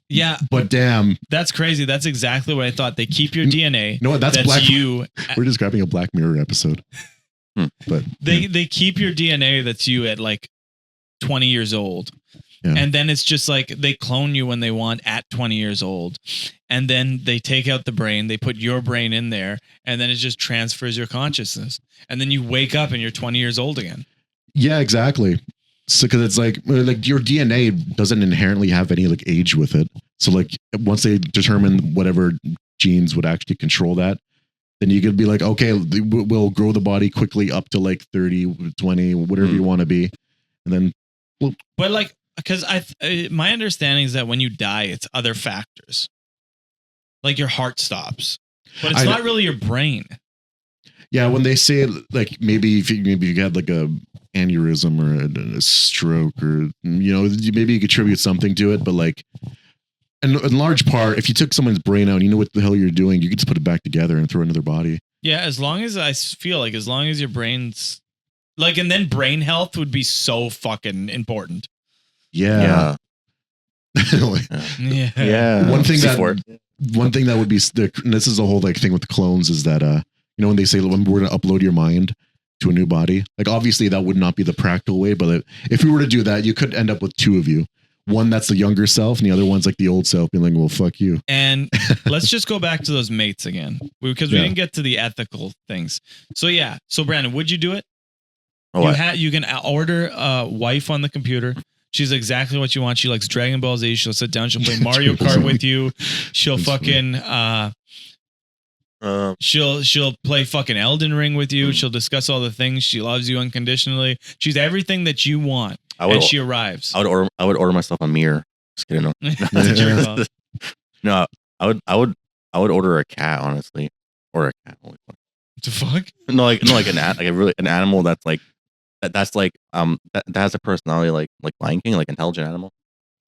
Yeah, But damn, that's crazy. That's exactly what I thought. They keep your DNA. you know what? That's Black. you. We're describing a Black Mirror episode. But They keep your DNA that's you at like 20 years old. Yeah. And then it's just like they clone you when they want at 20 years old. And then they take out the brain, they put your brain in there, and then it just transfers your consciousness. And then you wake up and you're 20 years old again. yeah, exactly. So because it's like your DNA doesn't inherently have any like age with it. So like once they determine whatever genes would actually control that, then you could be like, okay, we'll grow the body quickly up to like 30, 20, whatever you want to be. And then But like, because my understanding is that when you die, it's other factors. Like your heart stops, but it's not really your brain. yeah, when they say like maybe if you had like a aneurysm or a stroke or maybe you contribute something to it, but like in large part, if you took someone's brain out and you know what the hell you're doing, you could just put it back together and throw it into their body. Yeah, as long as I feel like as long as your brain's like, and then brain health would be so fucking important. Yeah. Yeah. One thing that would be, and this is the whole like thing with the clones is that when they say when we're going to upload your mind to a new body, like obviously that would not be the practical way, but if we were to do that, you could end up with two of you. One that's the younger self, and the other one's like the old self, being like, "Well, fuck you." And let's just go back to those mates again, because we didn't get to the ethical things. So Brandon, would you do it? You can order a wife on the computer. She's exactly what you want. She likes Dragon Ball Z. She'll sit down. She'll play Mario Kart with you. She'll fucking she'll play fucking Elden Ring with you. She'll discuss all the things. She loves you unconditionally. She's everything that you want. And she arrives. I would order myself a mirror. Just kidding. No. That's a jerk off. No, I would order a cat, honestly, or a cat. What the fuck? No, like an animal that's like that's like that has a personality like Lion King, like intelligent animal.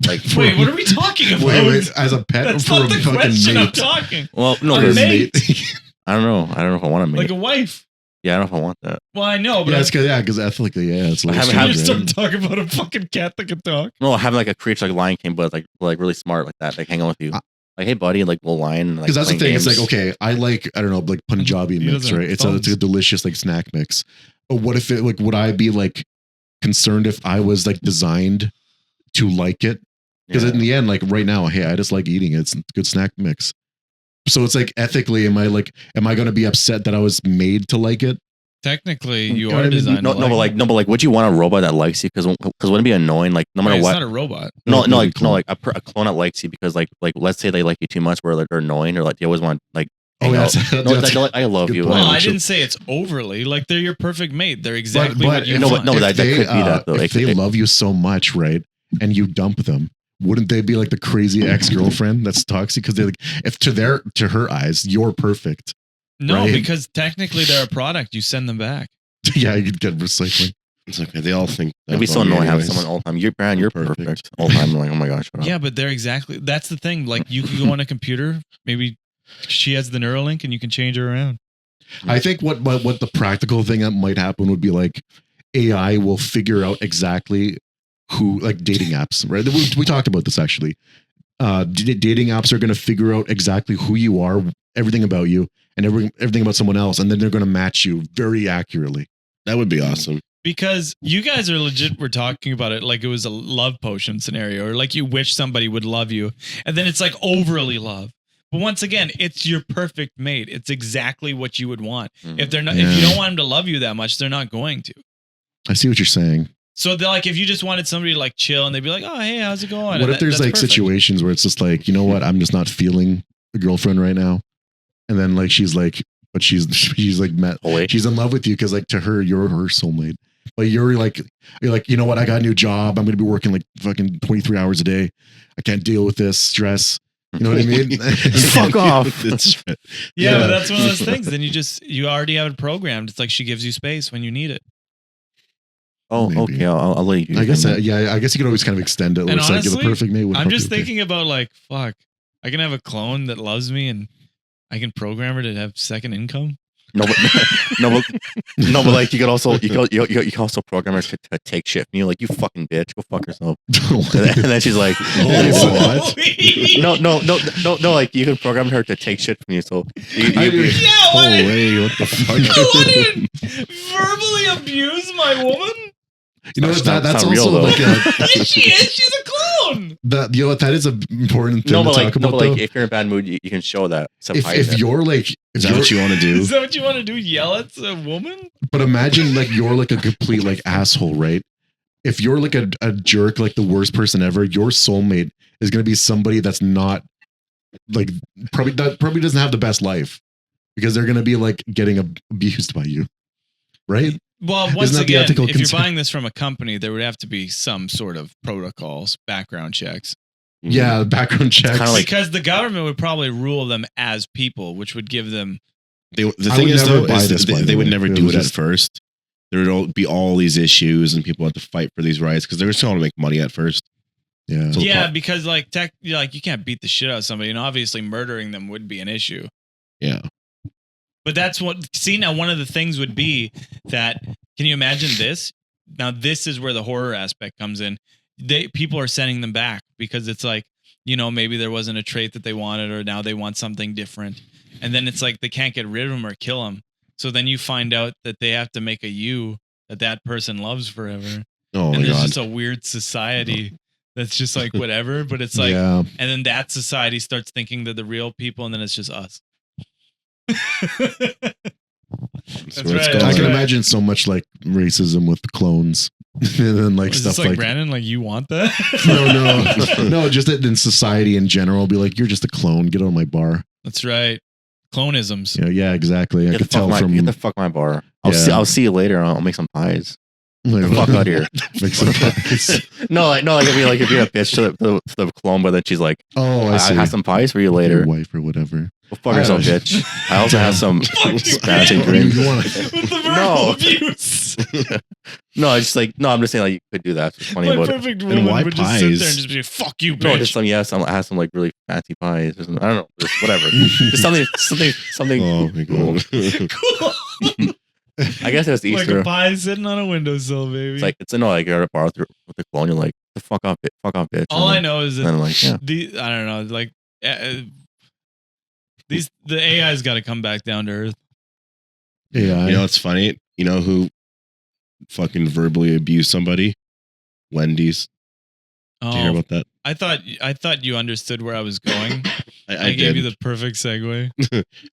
Like Wait, what are we talking about? Wait, as a pet That's for not a the fucking question I'm mate? talking. well, no, A For a mate. I don't know. I don't know if I want to Like mate. a wife. Yeah, I don't know if I want that. Well, I know, but Yeah, I'm because ethically, yeah, it's a little Have- Can you strange, start right? talking about a fucking cat that can talk? No, having like a creature like Lion King, but like really smart like that, like hang out with you. Like, hey buddy, like little lion. Like, Because that's the playing thing. It's games. like, okay, I like, I don't know, like Punjabi He mix, doesn't right? have It's a thumbs. delicious like snack mix. But what if it like, would I be like concerned if I was like designed to like it? Because in the end, like right now, hey, I just like eating it. It's a good snack mix. So it's like ethically, am I going to be upset that I was made to like it? Technically, you You know are what I mean? designed. no, to no, but like, would you want a robot that likes you? Because wouldn't it be annoying? Like, no matter It's what. not a robot. No, Like a clone. like a clone that likes you because like let's say they like you too much, where like, they're annoying, or like they always want like. Oh, hang yeah, out. that's- No, that's- they're like, I love good you. point. Well, Yeah, I sure. didn't say it's overly like they're your perfect mate. They're exactly but what you if- No, want. but if that could be that, though. If they love you so much, right, and you dump them, wouldn't they be like the crazy ex-girlfriend that's toxic? Because they're like, if to her eyes, you're perfect. No, right? because technically they're a product. You send them back. Yeah, you could get recycling. It's okay. They all think It'd be that so about me annoying having anyways. someone all the time. You're Brand, you're Perfect. perfect all the time. I'm like, oh my gosh. shut up. Yeah, but they're exactly. That's the thing. Like you can go on a computer. Maybe she has the Neuralink, and you can change her around. I think what the practical thing that might happen would be like AI will figure out exactly who, like dating apps, right? We talked about this actually. Dating apps are going to figure out exactly who you are, everything about you, and everything about someone else, and then they're going to match you very accurately. That would be awesome. Because you guys are legit. We're talking about it like it was a love potion scenario, or like you wish somebody would love you, and then it's like overly love. But once again, it's your perfect mate. It's exactly what you would want. If they're not, if you Yeah. don't want them to love you that much, they're not going to. I see what you're saying. So they're like, if you just wanted somebody to like chill, and they'd be like, "Oh, hey, how's it going?" What And if there's that's like perfect. situations where it's just like, you know what, I'm just not feeling a girlfriend right now, and then like she's like, but she's like she's in love with you because like to her you're her soulmate, but you're like, you know what, I got a new job, I'm gonna be working like fucking 23 hours a day, I can't deal with this stress. You know what I mean? Fuck off. It's- Yeah, Yeah. but that's one of those things. Then you already have it programmed. It's like she gives you space when you need it. Oh, Maybe. okay. I'll let you. I guess I guess you could always kind of extend it. Where And it's like you're the honestly, perfect mate. would I'm probably just be okay. thinking about like, fuck, I can have a clone that loves me, and I can program her to have second income. No, but no, but like you could also you can also program her to take shit. And you're like, you fucking bitch, go fuck yourself. And then she's like, What? no, like you can program her to take shit from you. So you, I you, do- Yeah, Oh, what? wait, what the fuck? I wouldn't verbally abuse my woman. You know what? That's That's not real, also though. like Yes, she is. She's a clone. you know what? That is an important thing no, to but talk like, about. no, but like though. if you're in a bad mood, you can show that. If you're like, Is if that you're, what you want to do? Is that what you want to do? Yell at a woman? but imagine like you're like a complete like asshole, right? If you're like a jerk, like the worst person ever, your soulmate is going to be somebody that's not like probably doesn't have the best life because they're going to be like getting abused by you, right? Well, once that the again, ethical if you're concern? buying this from a company, there would have to be some sort of protocols, background checks. Yeah, background checks. kinda like- Because the government would probably rule them as people, which would give them. The I thing would is, never though, buy is this, by the they would way. never It do was it at just- first. There would be all these issues, and people have to fight for these rights because they're trying to make money at first. yeah. So- Yeah, because like you can't beat the shit out of somebody, and obviously murdering them would be an issue. Yeah, But that's what. See, now one of the things would be that. Can you imagine this? Now this is where the horror aspect comes in. People are sending them back because it's like, maybe there wasn't a trait that they wanted, or now they want something different, and then it's like they can't get rid of them or kill them. So then you find out that they have to make a you that person loves forever, oh and my there's god, just a weird society that's just like whatever. But it's like, yeah. and then that society starts thinking they're the real people, and then it's just us. That's That's where it's right. going. I can right. imagine so much like racism with clones and then like Is stuff this like like Brandon? Like you want that? no, just that in society in general, be like, you're just a clone. Get on my bar. That's right. Clonisms. Yeah, exactly. I Get could the fuck tell my, from get the fuck my bar. Yeah. I'll see you later. I'll make some pies. Like, Fuck out here. Make some pies. No, like if you're a bitch to the clone, but then she's like, Oh, I I see. have some pies for you Your later. wife or whatever. Well, fuck yourself, bitch. I also have some fancy man. drinks. You want With the verbal No. abuse. No, it's just like I'm just saying like you could do that. It's funny My about it. perfect And woman why would just sit pies? there and just be like, fuck you, No, bitch. just some I have some like really fancy pies. I don't know, just whatever. Just something. Oh my god. Cool. I guess it's Like Easter. a pie sitting on a windowsill, baby. It's like it's like you're at a bar with the clone. You're like, the fuck off, bitch. all And I then- know is and then that like, yeah. I don't know, like the AI's got to come back down to earth. AI. You know what's funny? You know who fucking verbally abused somebody? Wendy's. Did you hear Oh, about that? I thought you understood where I was going. I gave did. you the perfect segue.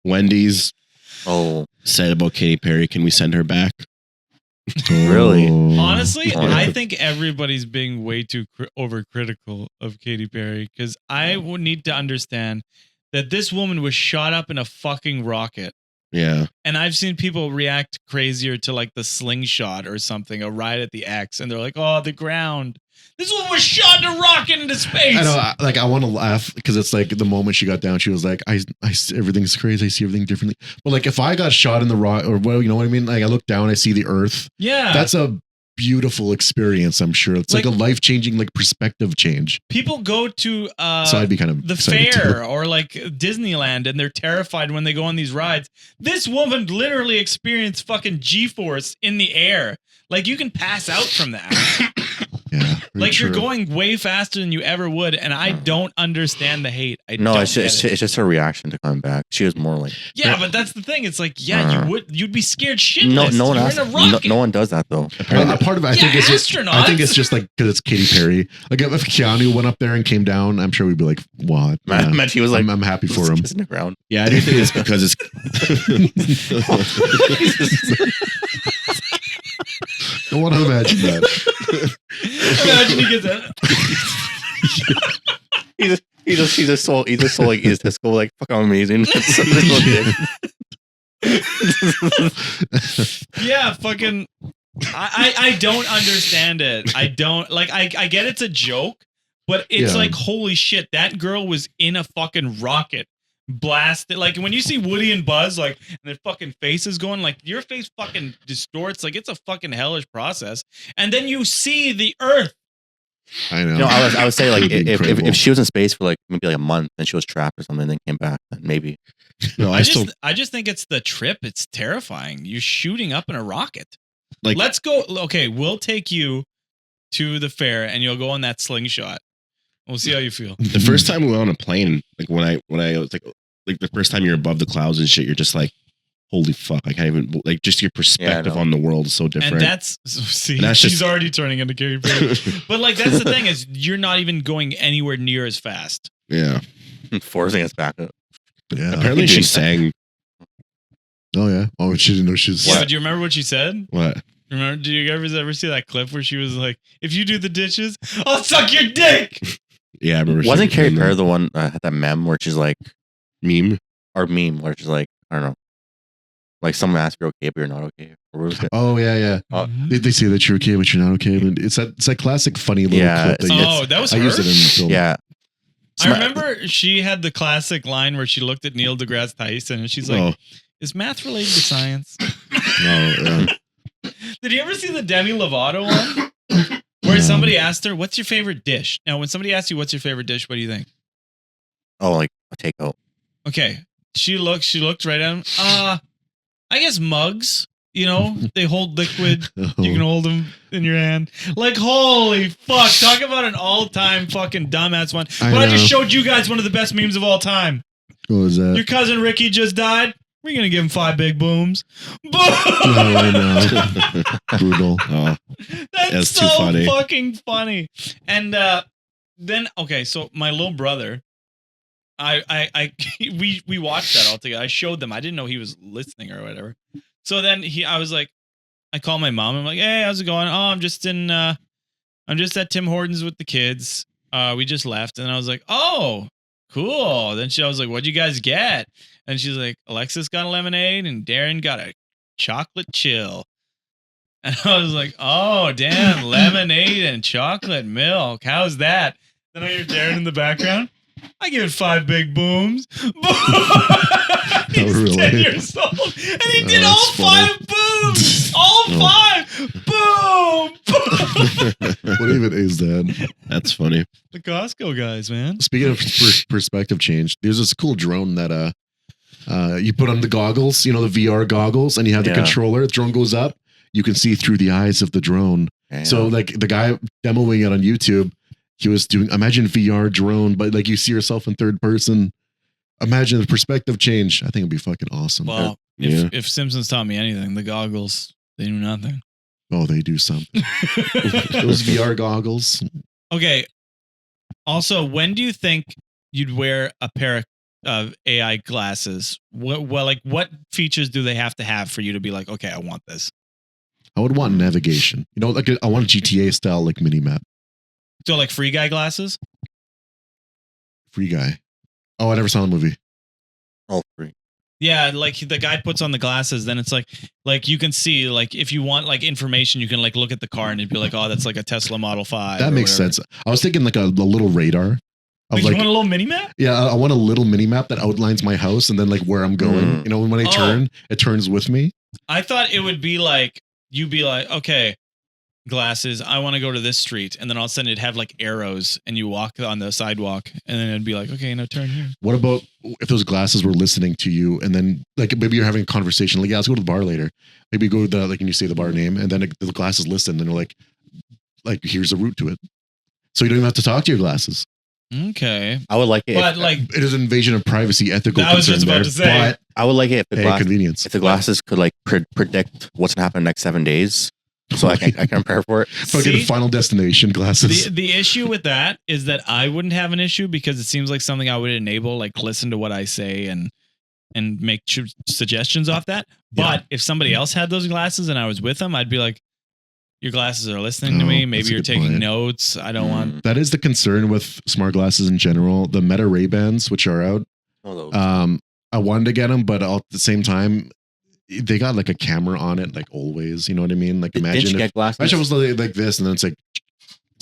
Wendy's Oh, said about Katy Perry, can we send her back? Really? Honestly, Oh. I think everybody's being way too overcritical of Katy Perry because I would need to understand that this woman was shot up in a fucking rocket. Yeah. And I've seen people react crazier to like the slingshot or something, a ride at the X, and they're like, "Oh, the ground." This one was shot in a rocket into space. I know, I want to laugh because it's like the moment she got down, she was like, everything's crazy. I see everything differently. But like, if I got shot in the rock, or well, you know what I mean? Like, I look down, I see the Earth. Yeah, That's a beautiful experience. I'm sure it's like a life changing, like perspective change. people go to So I'd be kind of the excited fair too. or like Disneyland, and they're terrified when they go on these rides. This woman literally experienced fucking G-force in the air. Like you can pass out from that. Yeah, Like you're true. going way faster than you ever would, and I don't understand the hate. I no, don't it's get it. just her reaction to coming back. She was more like, Yeah, but that's the thing. It's like, yeah, you'd be scared shitless. no one You're asks, in a rocket. no one does that though. A part of it, I think it's just. astronauts. I think it's just like because it's Katy Perry. Like if Keanu went up there and came down, I'm sure we'd be like, "What?" Yeah. Man, he was like, I'm happy for him. kissing the ground. Yeah, I do think it's because it's I want to imagine that. Imagine he gets that. He's just so like egotistical. Like, fuck, I'm amazing. Yeah, fucking. I don't understand it. I don't like. I get it's a joke, but it's Yeah. like holy shit. That girl was in a fucking rocket. Blasted. Like when you see Woody and Buzz, like and their fucking faces going, like your face fucking distorts. Like it's a fucking hellish process. And then you see the Earth. I know. No, I would say like It'd be incredible. if she was in space for like maybe like a month and she was trapped or something, and then came back, then maybe. no, I just think it's the trip. It's terrifying. You're shooting up in a rocket. like Let's go. Okay, we'll take you to the fair, and you'll go on that slingshot. We'll see how you feel. the first time we went on a plane, like when I was like the first time you're above the clouds and shit, you're just like, holy fuck, I can't even like just your perspective know. on the world is so different. And that's see, And that's she's just- already turning into Katy Perry. But like that's the thing is, you're not even going anywhere near as fast. yeah. Forcing us back up. Yeah. Apparently she sang Oh yeah. Oh, she didn't know she was. Yeah, but do you remember what she said? what? Remember? Do you ever see that clip where she was like, "If you do the dishes, I'll suck your dick." Yeah, I remember. she Wasn't Carrie did Perry that the one had that meme where she's like, meme? or meme where she's like, I don't know, like someone asked if you're okay, but you're not okay. Or what was it? Oh yeah, yeah. Oh, They say that you're okay, but you're not okay. But it's that classic funny little Yeah, clip. That it's- Oh, that was I her. used it in the film. yeah. I remember she had the classic line where she looked at Neil deGrasse Tyson and she's like, Oh, "Is math related to science?" no, Did you ever see the Demi Lovato one? Where somebody asked her, "What's your favorite dish?" Now, when somebody asks you, "What's your favorite dish?" What do you think? Oh, like a takeout. Okay, she looked right at him. I guess mugs. You know, they hold liquid. You can hold them in your hand. Like, holy fuck! Talk about an all-time fucking dumbass one. I But I just know. showed you guys one of the best memes of all time. What was that? Your cousin Ricky just died. We're gonna give him 5 big booms. Boom! No, I know. Brutal. oh, That's That's so too funny. fucking funny. And then okay, so my little brother, we watched that all together. I showed them. I didn't know he was listening or whatever. So then I was like, I called my mom. I'm like, hey, how's it going? Oh, I'm just at Tim Hortons with the kids. We just left, and I was like, oh, cool. Then I was like, what'd you guys get? And she's like, Alexis got a lemonade, and Darren got a chocolate chill. And I was like, oh, damn, lemonade and chocolate milk. How's that? Then I hear Darren in the background. I give it 5 big booms. Boom! He's really? 10 years old. And he did Oh, all that's 5 booms. All 5. Boom! What even is that? That's funny. The Costco guys, man. Speaking of perspective change, there's this cool drone that you put on the goggles, the VR goggles, and you have the controller. The drone goes up, you can see through the eyes of the drone. Damn. So like the guy demoing it on YouTube, he was doing, imagine VR drone, but like you see yourself in third person. Imagine the perspective change. I think it'd be fucking awesome. Well, if Simpsons taught me anything, the goggles, they knew nothing. Oh, they do something. Those VR goggles. Okay. Also, when do you think you'd wear a pair of AI glasses? What features do they have to have for you to be like, okay, I want this? I would want navigation. Like I want a GTA style like mini map. So like Free Guy glasses? Free Guy. Oh, I never saw the movie. All free. Yeah, like the guy puts on the glasses, then it's like you can see, like if you want like information, you can like look at the car and it'd be like, oh, that's like a Tesla Model 5. That makes sense. I was thinking like a little radar. Wait, you want a little mini map? Yeah, I want a little mini map that outlines my house and then like where I'm going. When I turn, it turns with me. I thought it would be like, you'd be like, okay, glasses, I want to go to this street. And then all of a sudden it'd have like arrows and you walk on the sidewalk and then it'd be like, okay, now turn here. What about if those glasses were listening to you and then like maybe you're having a conversation like, yeah, let's go to the bar later. Maybe go to the, like, and you say the bar name and then the glasses listen and they're like, here's a route to it. So you don't even have to talk to your glasses. Okay. I would like it. But like, it is an invasion of privacy, ethical I was concern just about there, to say. but I would like it if convenience. If the glasses could like predict what's gonna happen in the next 7 days, so I can prepare for it. Fucking Final Destination glasses. The issue with that is that I wouldn't have an issue because it seems like something I would enable, like listen to what I say and make suggestions off that. But if somebody else had those glasses and I was with them, I'd be like, your glasses are listening to me. Maybe you're taking notes. I don't want. That is the concern with smart glasses in general. The Meta Ray-Bans, which are out. I wanted to get them, but at the same time, they got like a camera on it, like always. You know what I mean? Like imagine if it was like this, and then it's like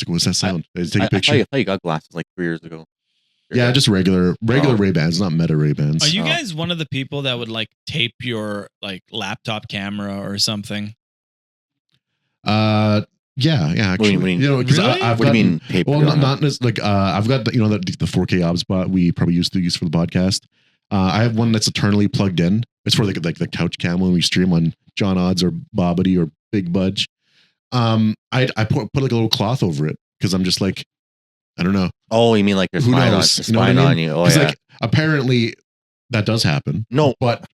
what's that sound? Take a picture. I thought you got glasses like 3 years ago. Yeah, just regular Ray-Bans, not Meta Ray-Bans. Are you guys one of the people that would like tape your like laptop camera or something? Yeah, actually. What do you mean? Really? What do you mean tape? Well, not like I've got the 4K OBS we probably used to use for the podcast. I have one that's eternally plugged in. It's for like the couch cam when we stream on John Odds or Bobbity or Big Budge. I put like a little cloth over it because I'm just like, I don't know. Oh, you mean like there's spying on you? Oh, yeah. Like apparently that does happen. No, but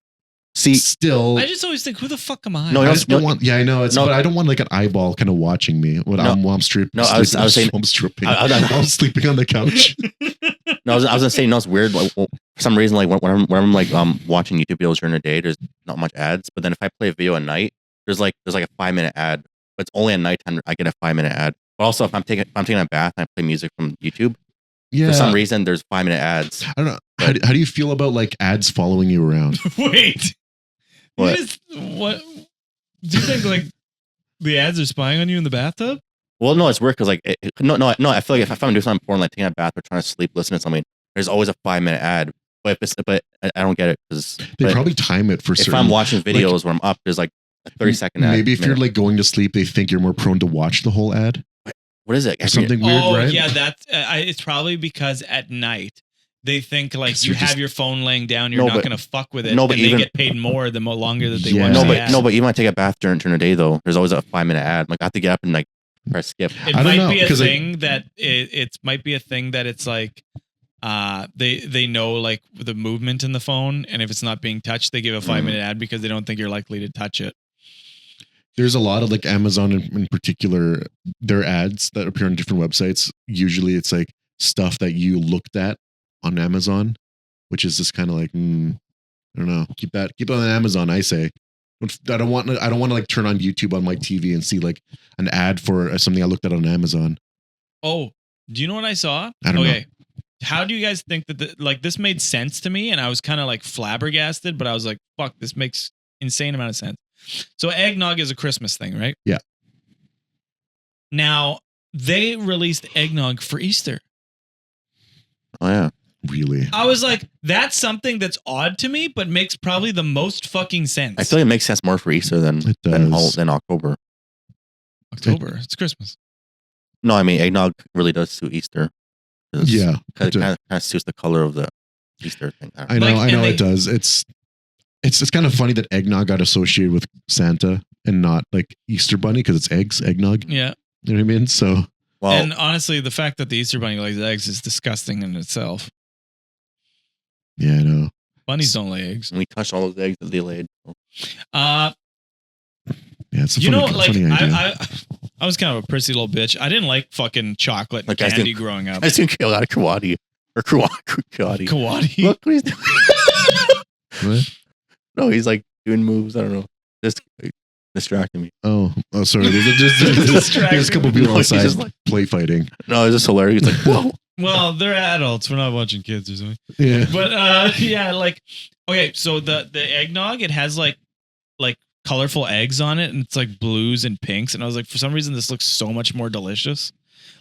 see, still, I just always think, who the fuck am I? No, I just don't want. Yeah, I know. But I don't want like an eyeball kind of watching me when I'm stripping. No, I was saying I'm stripping. I'm sleeping on the couch. No, I was gonna say, it's weird. Like, for some reason, like when I'm like watching YouTube videos during the day, there's not much ads. But then if I play a video at night, there's like a 5-minute ad. But it's only at nighttime I get a 5-minute ad. But also if I'm taking a bath and I play music from YouTube, for some reason there's 5-minute ads. I don't know. How do you feel about like ads following you around? Wait. What? What? Do you think like the ads are spying on you in the bathtub? Well, no, it's weird because like no. I feel like if I'm doing something important, like taking a bath or trying to sleep, listening to something, there's always a 5-minute ad. But I don't get it because they probably time it for. If I'm watching videos where I'm up, there's like a 30-second ad. Maybe if you're like going to sleep, they think you're more prone to watch the whole ad. What is it? Or something weird, right? Yeah, that's it's probably because at night they think like you have your phone laying down, you're not going to fuck with it. No, but they get paid more the longer that they watch. No, but even when I take a bath during the day though, there's always a 5-minute ad. Like I have to get up and like press skip. It might be a thing that it might be a thing that it's like they know like the movement in the phone, and if it's not being touched, they give a 5-minute ad because they don't think you're likely to touch it. There's a lot of like Amazon in particular, their ads that appear on different websites. Usually it's like stuff that you looked at on Amazon, which is just kind of like, I don't know. Keep it on Amazon, I say. I don't want to like turn on YouTube on my TV and see like an ad for something I looked at on Amazon. Oh, do you know what I saw? I don't know. How do you guys think that this made sense to me? And I was kind of like flabbergasted, but I was like, fuck, this makes insane amount of sense. So eggnog is a Christmas thing, right? Yeah. Now they released eggnog for Easter. Oh yeah. Really? I was like, that's something that's odd to me, but makes probably the most fucking sense. I feel like it makes sense more for Easter than October. October. It's Christmas. No, I mean eggnog really does suit Easter. Yeah. It kind of suits the color of the Easter thing. I know it does. It's kind of funny that eggnog got associated with Santa and not like Easter Bunny because it's eggs, eggnog. Yeah. You know what I mean? So, well, and honestly, the fact that the Easter Bunny lays eggs is disgusting in itself. yeah, I know. Bunnies don't lay eggs. and we touched all those eggs that they laid. Uh, Yeah, it's a you funny, know, like funny idea. I was kind of a prissy little bitch. I didn't like fucking chocolate and Like, guys candy didn't- growing up. I just think a lot of karate or karate. Kawadi. Look what he's doing. What? No, he's like doing moves. I don't know. Just distracting me. Oh, sorry. There's a couple people No, he's outside just like- play fighting. No, it's just hilarious. He's like, whoa. Well, they're adults. We're not watching kids or something. Yeah. But yeah, like okay, so the eggnog, it has like colorful eggs on it, and it's like blues and pinks. And I was like, for some reason, this looks so much more delicious.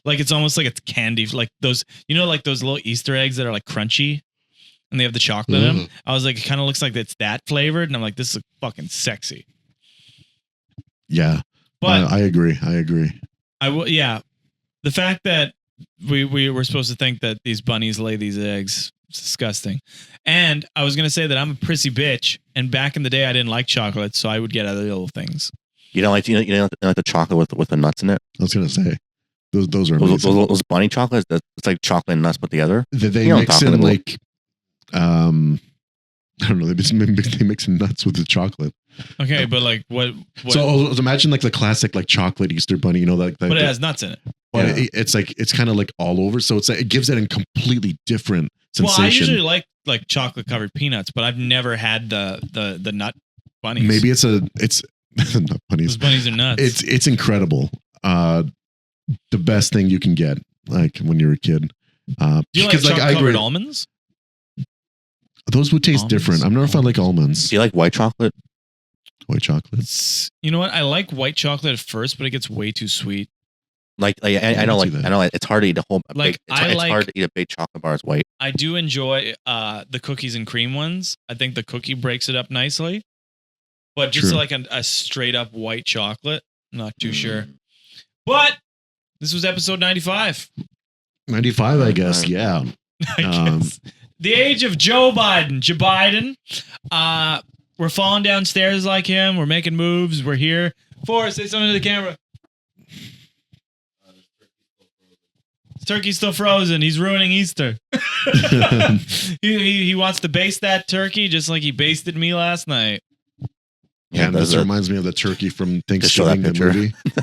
Like it's almost like it's candy, like those, you know, like those little Easter eggs that are like crunchy, and they have the chocolate in them. I was like, it kind of looks like it's that flavored, and I'm like, this is fucking sexy. Yeah. But I agree. yeah, the fact that we were supposed to think that these bunnies lay these eggs, it's disgusting. And I was gonna say that I'm a prissy bitch, and back in the day I didn't like chocolate, so I would get other little things. You don't like the chocolate with the nuts in it. I was gonna say those are amazing. Those bunny chocolates. It's like chocolate and nuts put together. They You know what mix I'm in talking like I don't know. They mix in nuts with the chocolate. Okay, but like what So imagine like the classic like chocolate Easter bunny. You know, like but it has nuts in it. but Yeah. it's like it's kind of like all over. So it gives it a completely different sensation. Well, I usually like chocolate covered peanuts, but I've never had the nut bunnies. Maybe it's not bunnies. Those bunnies are nuts. It's incredible. The best thing you can get like when you're a kid. Do you like because, chocolate I agree, covered almonds? those would taste Almonds? different. I've never found like almonds, Do you like white chocolate? white chocolate. You know what? I like white chocolate at first, but it gets way too sweet. I know, I can see that. I know, it's hard to eat a whole. Like, it's hard to eat a big chocolate bar as white. I do enjoy the cookies and cream ones. I think the cookie breaks it up nicely. But just True. like a straight up white chocolate, I'm not too sure. But this was episode 95. 95, I guess. Yeah. I guess. The age of Joe Biden. Joe Biden. We're falling downstairs like him. We're making moves. We're here. Forrest, say something to the camera. Turkey's still frozen. He's ruining Easter. he wants to baste that turkey just like he basted me last night. Yeah, that's this it. reminds me of the turkey from Just show that Thanksgiving, the picture. movie.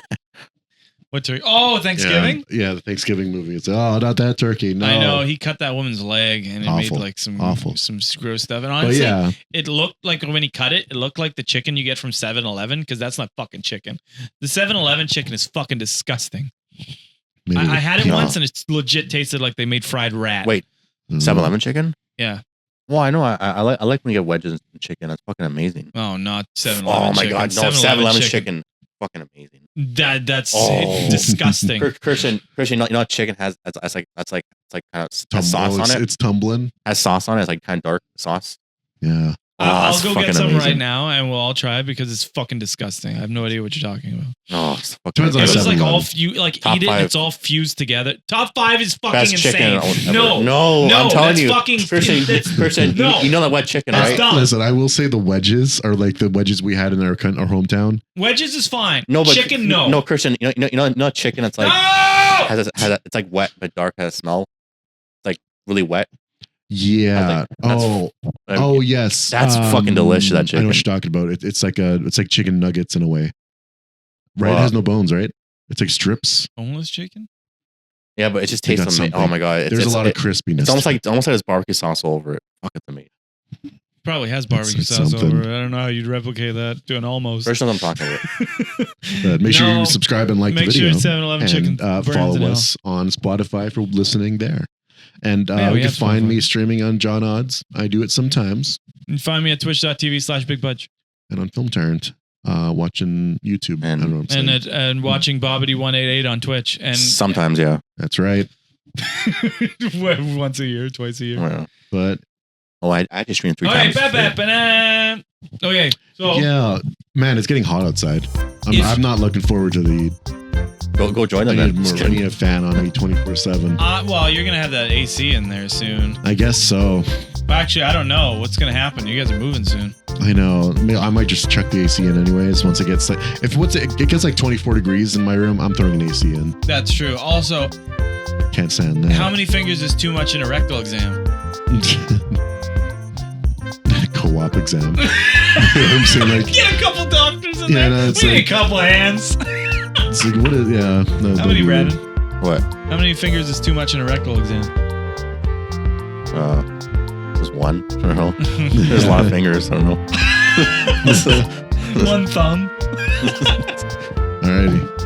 What turkey? Oh, Thanksgiving? Yeah, the Thanksgiving movie. It's not that turkey. No. I know. He cut that woman's leg and it made Awful. like some Awful. some gross stuff. And But honestly, yeah, it looked like when he cut it looked like the chicken you get from 7-Eleven because that's not fucking chicken. The 7-Eleven chicken is fucking disgusting. maybe I had it No. once and it legit tasted like they made fried rat. Wait. Mm. 7-Eleven chicken. Yeah. Well, I know. I like when you get wedges in chicken. That's fucking amazing. Oh, not 7-Eleven Oh my chicken. god, no! 7-Eleven chicken, fucking amazing. That's Oh. disgusting. Christian, you know chicken has that's like kind of Tum- has sauce on it. It's tumbling. Has sauce on it. It's like kind of dark sauce. Yeah. I'll it's go fucking get some amazing. right now and we'll all try it because it's fucking disgusting. I have no idea what you're talking about. Oh, it's fucking Depends on It the was like 7-Eleven. all Top eat it and 5. it's all fused together. Top 5 is fucking best insane. chicken. ever. No, no, I'm telling that's you, fucking Christian, No. you know that wet chicken, That's right? dumb. Listen, I will say the wedges are like the wedges we had in our hometown. Wedges is fine. No, but chicken, no. no, Christian, you know chicken. It's like No! it's like wet but dark, has a smell. It's like really wet. Yeah. that's- Oh yes. That's fucking delicious, that I know chicken. what you're talking about. It's like chicken nuggets in a way. Right? Well, it has no bones, right? It's like strips. Boneless chicken? yeah, but it just They tastes got amazing. Oh something. my god, There's a lot of crispiness. It's almost like there's barbecue sauce all over it. Fuck, it's amazing. Probably has barbecue It's sauce something. over it. I don't know how you'd replicate that doing almost. First one I'm talking about. Make sure No. you subscribe and like Make the sure video. 7-Eleven chicken and burns in follow hell. us on Spotify for listening there. And Yeah, we you can have find Spotify. me streaming on John Odds. I do it sometimes. And find me at twitch.tv/bigbudge. And on Film Tyrant. watching YouTube. I don't know what I'm saying. And watching Bobbity188 on Twitch. And Sometimes, yeah. That's right. once a year, twice a year. Yeah. But I just streamed 3 Okay, times. Okay, so yeah, man, it's getting hot outside. I'm not looking forward to the heat. Go join I them. need Then. more. I need a fan on me 24/7. well, you're gonna have that AC in there soon. I guess so. Actually, I don't know what's gonna happen. You guys are moving soon. I know. I might just chuck the AC in anyways. Once it gets like, it gets like 24 degrees in my room, I'm throwing an AC in. That's true. Also, Can't stand that. how many fingers is too much in a rectal exam? Co-op exam. I'm saying like, Get a couple doctors in Yeah, there. no, it's We need like- a couple hands. it's like what is? Yeah. No, How many, Brandon? What? How many fingers is too much in a rectal exam? There's one. I don't know. There's a lot of fingers. I don't know. One thumb. Alrighty.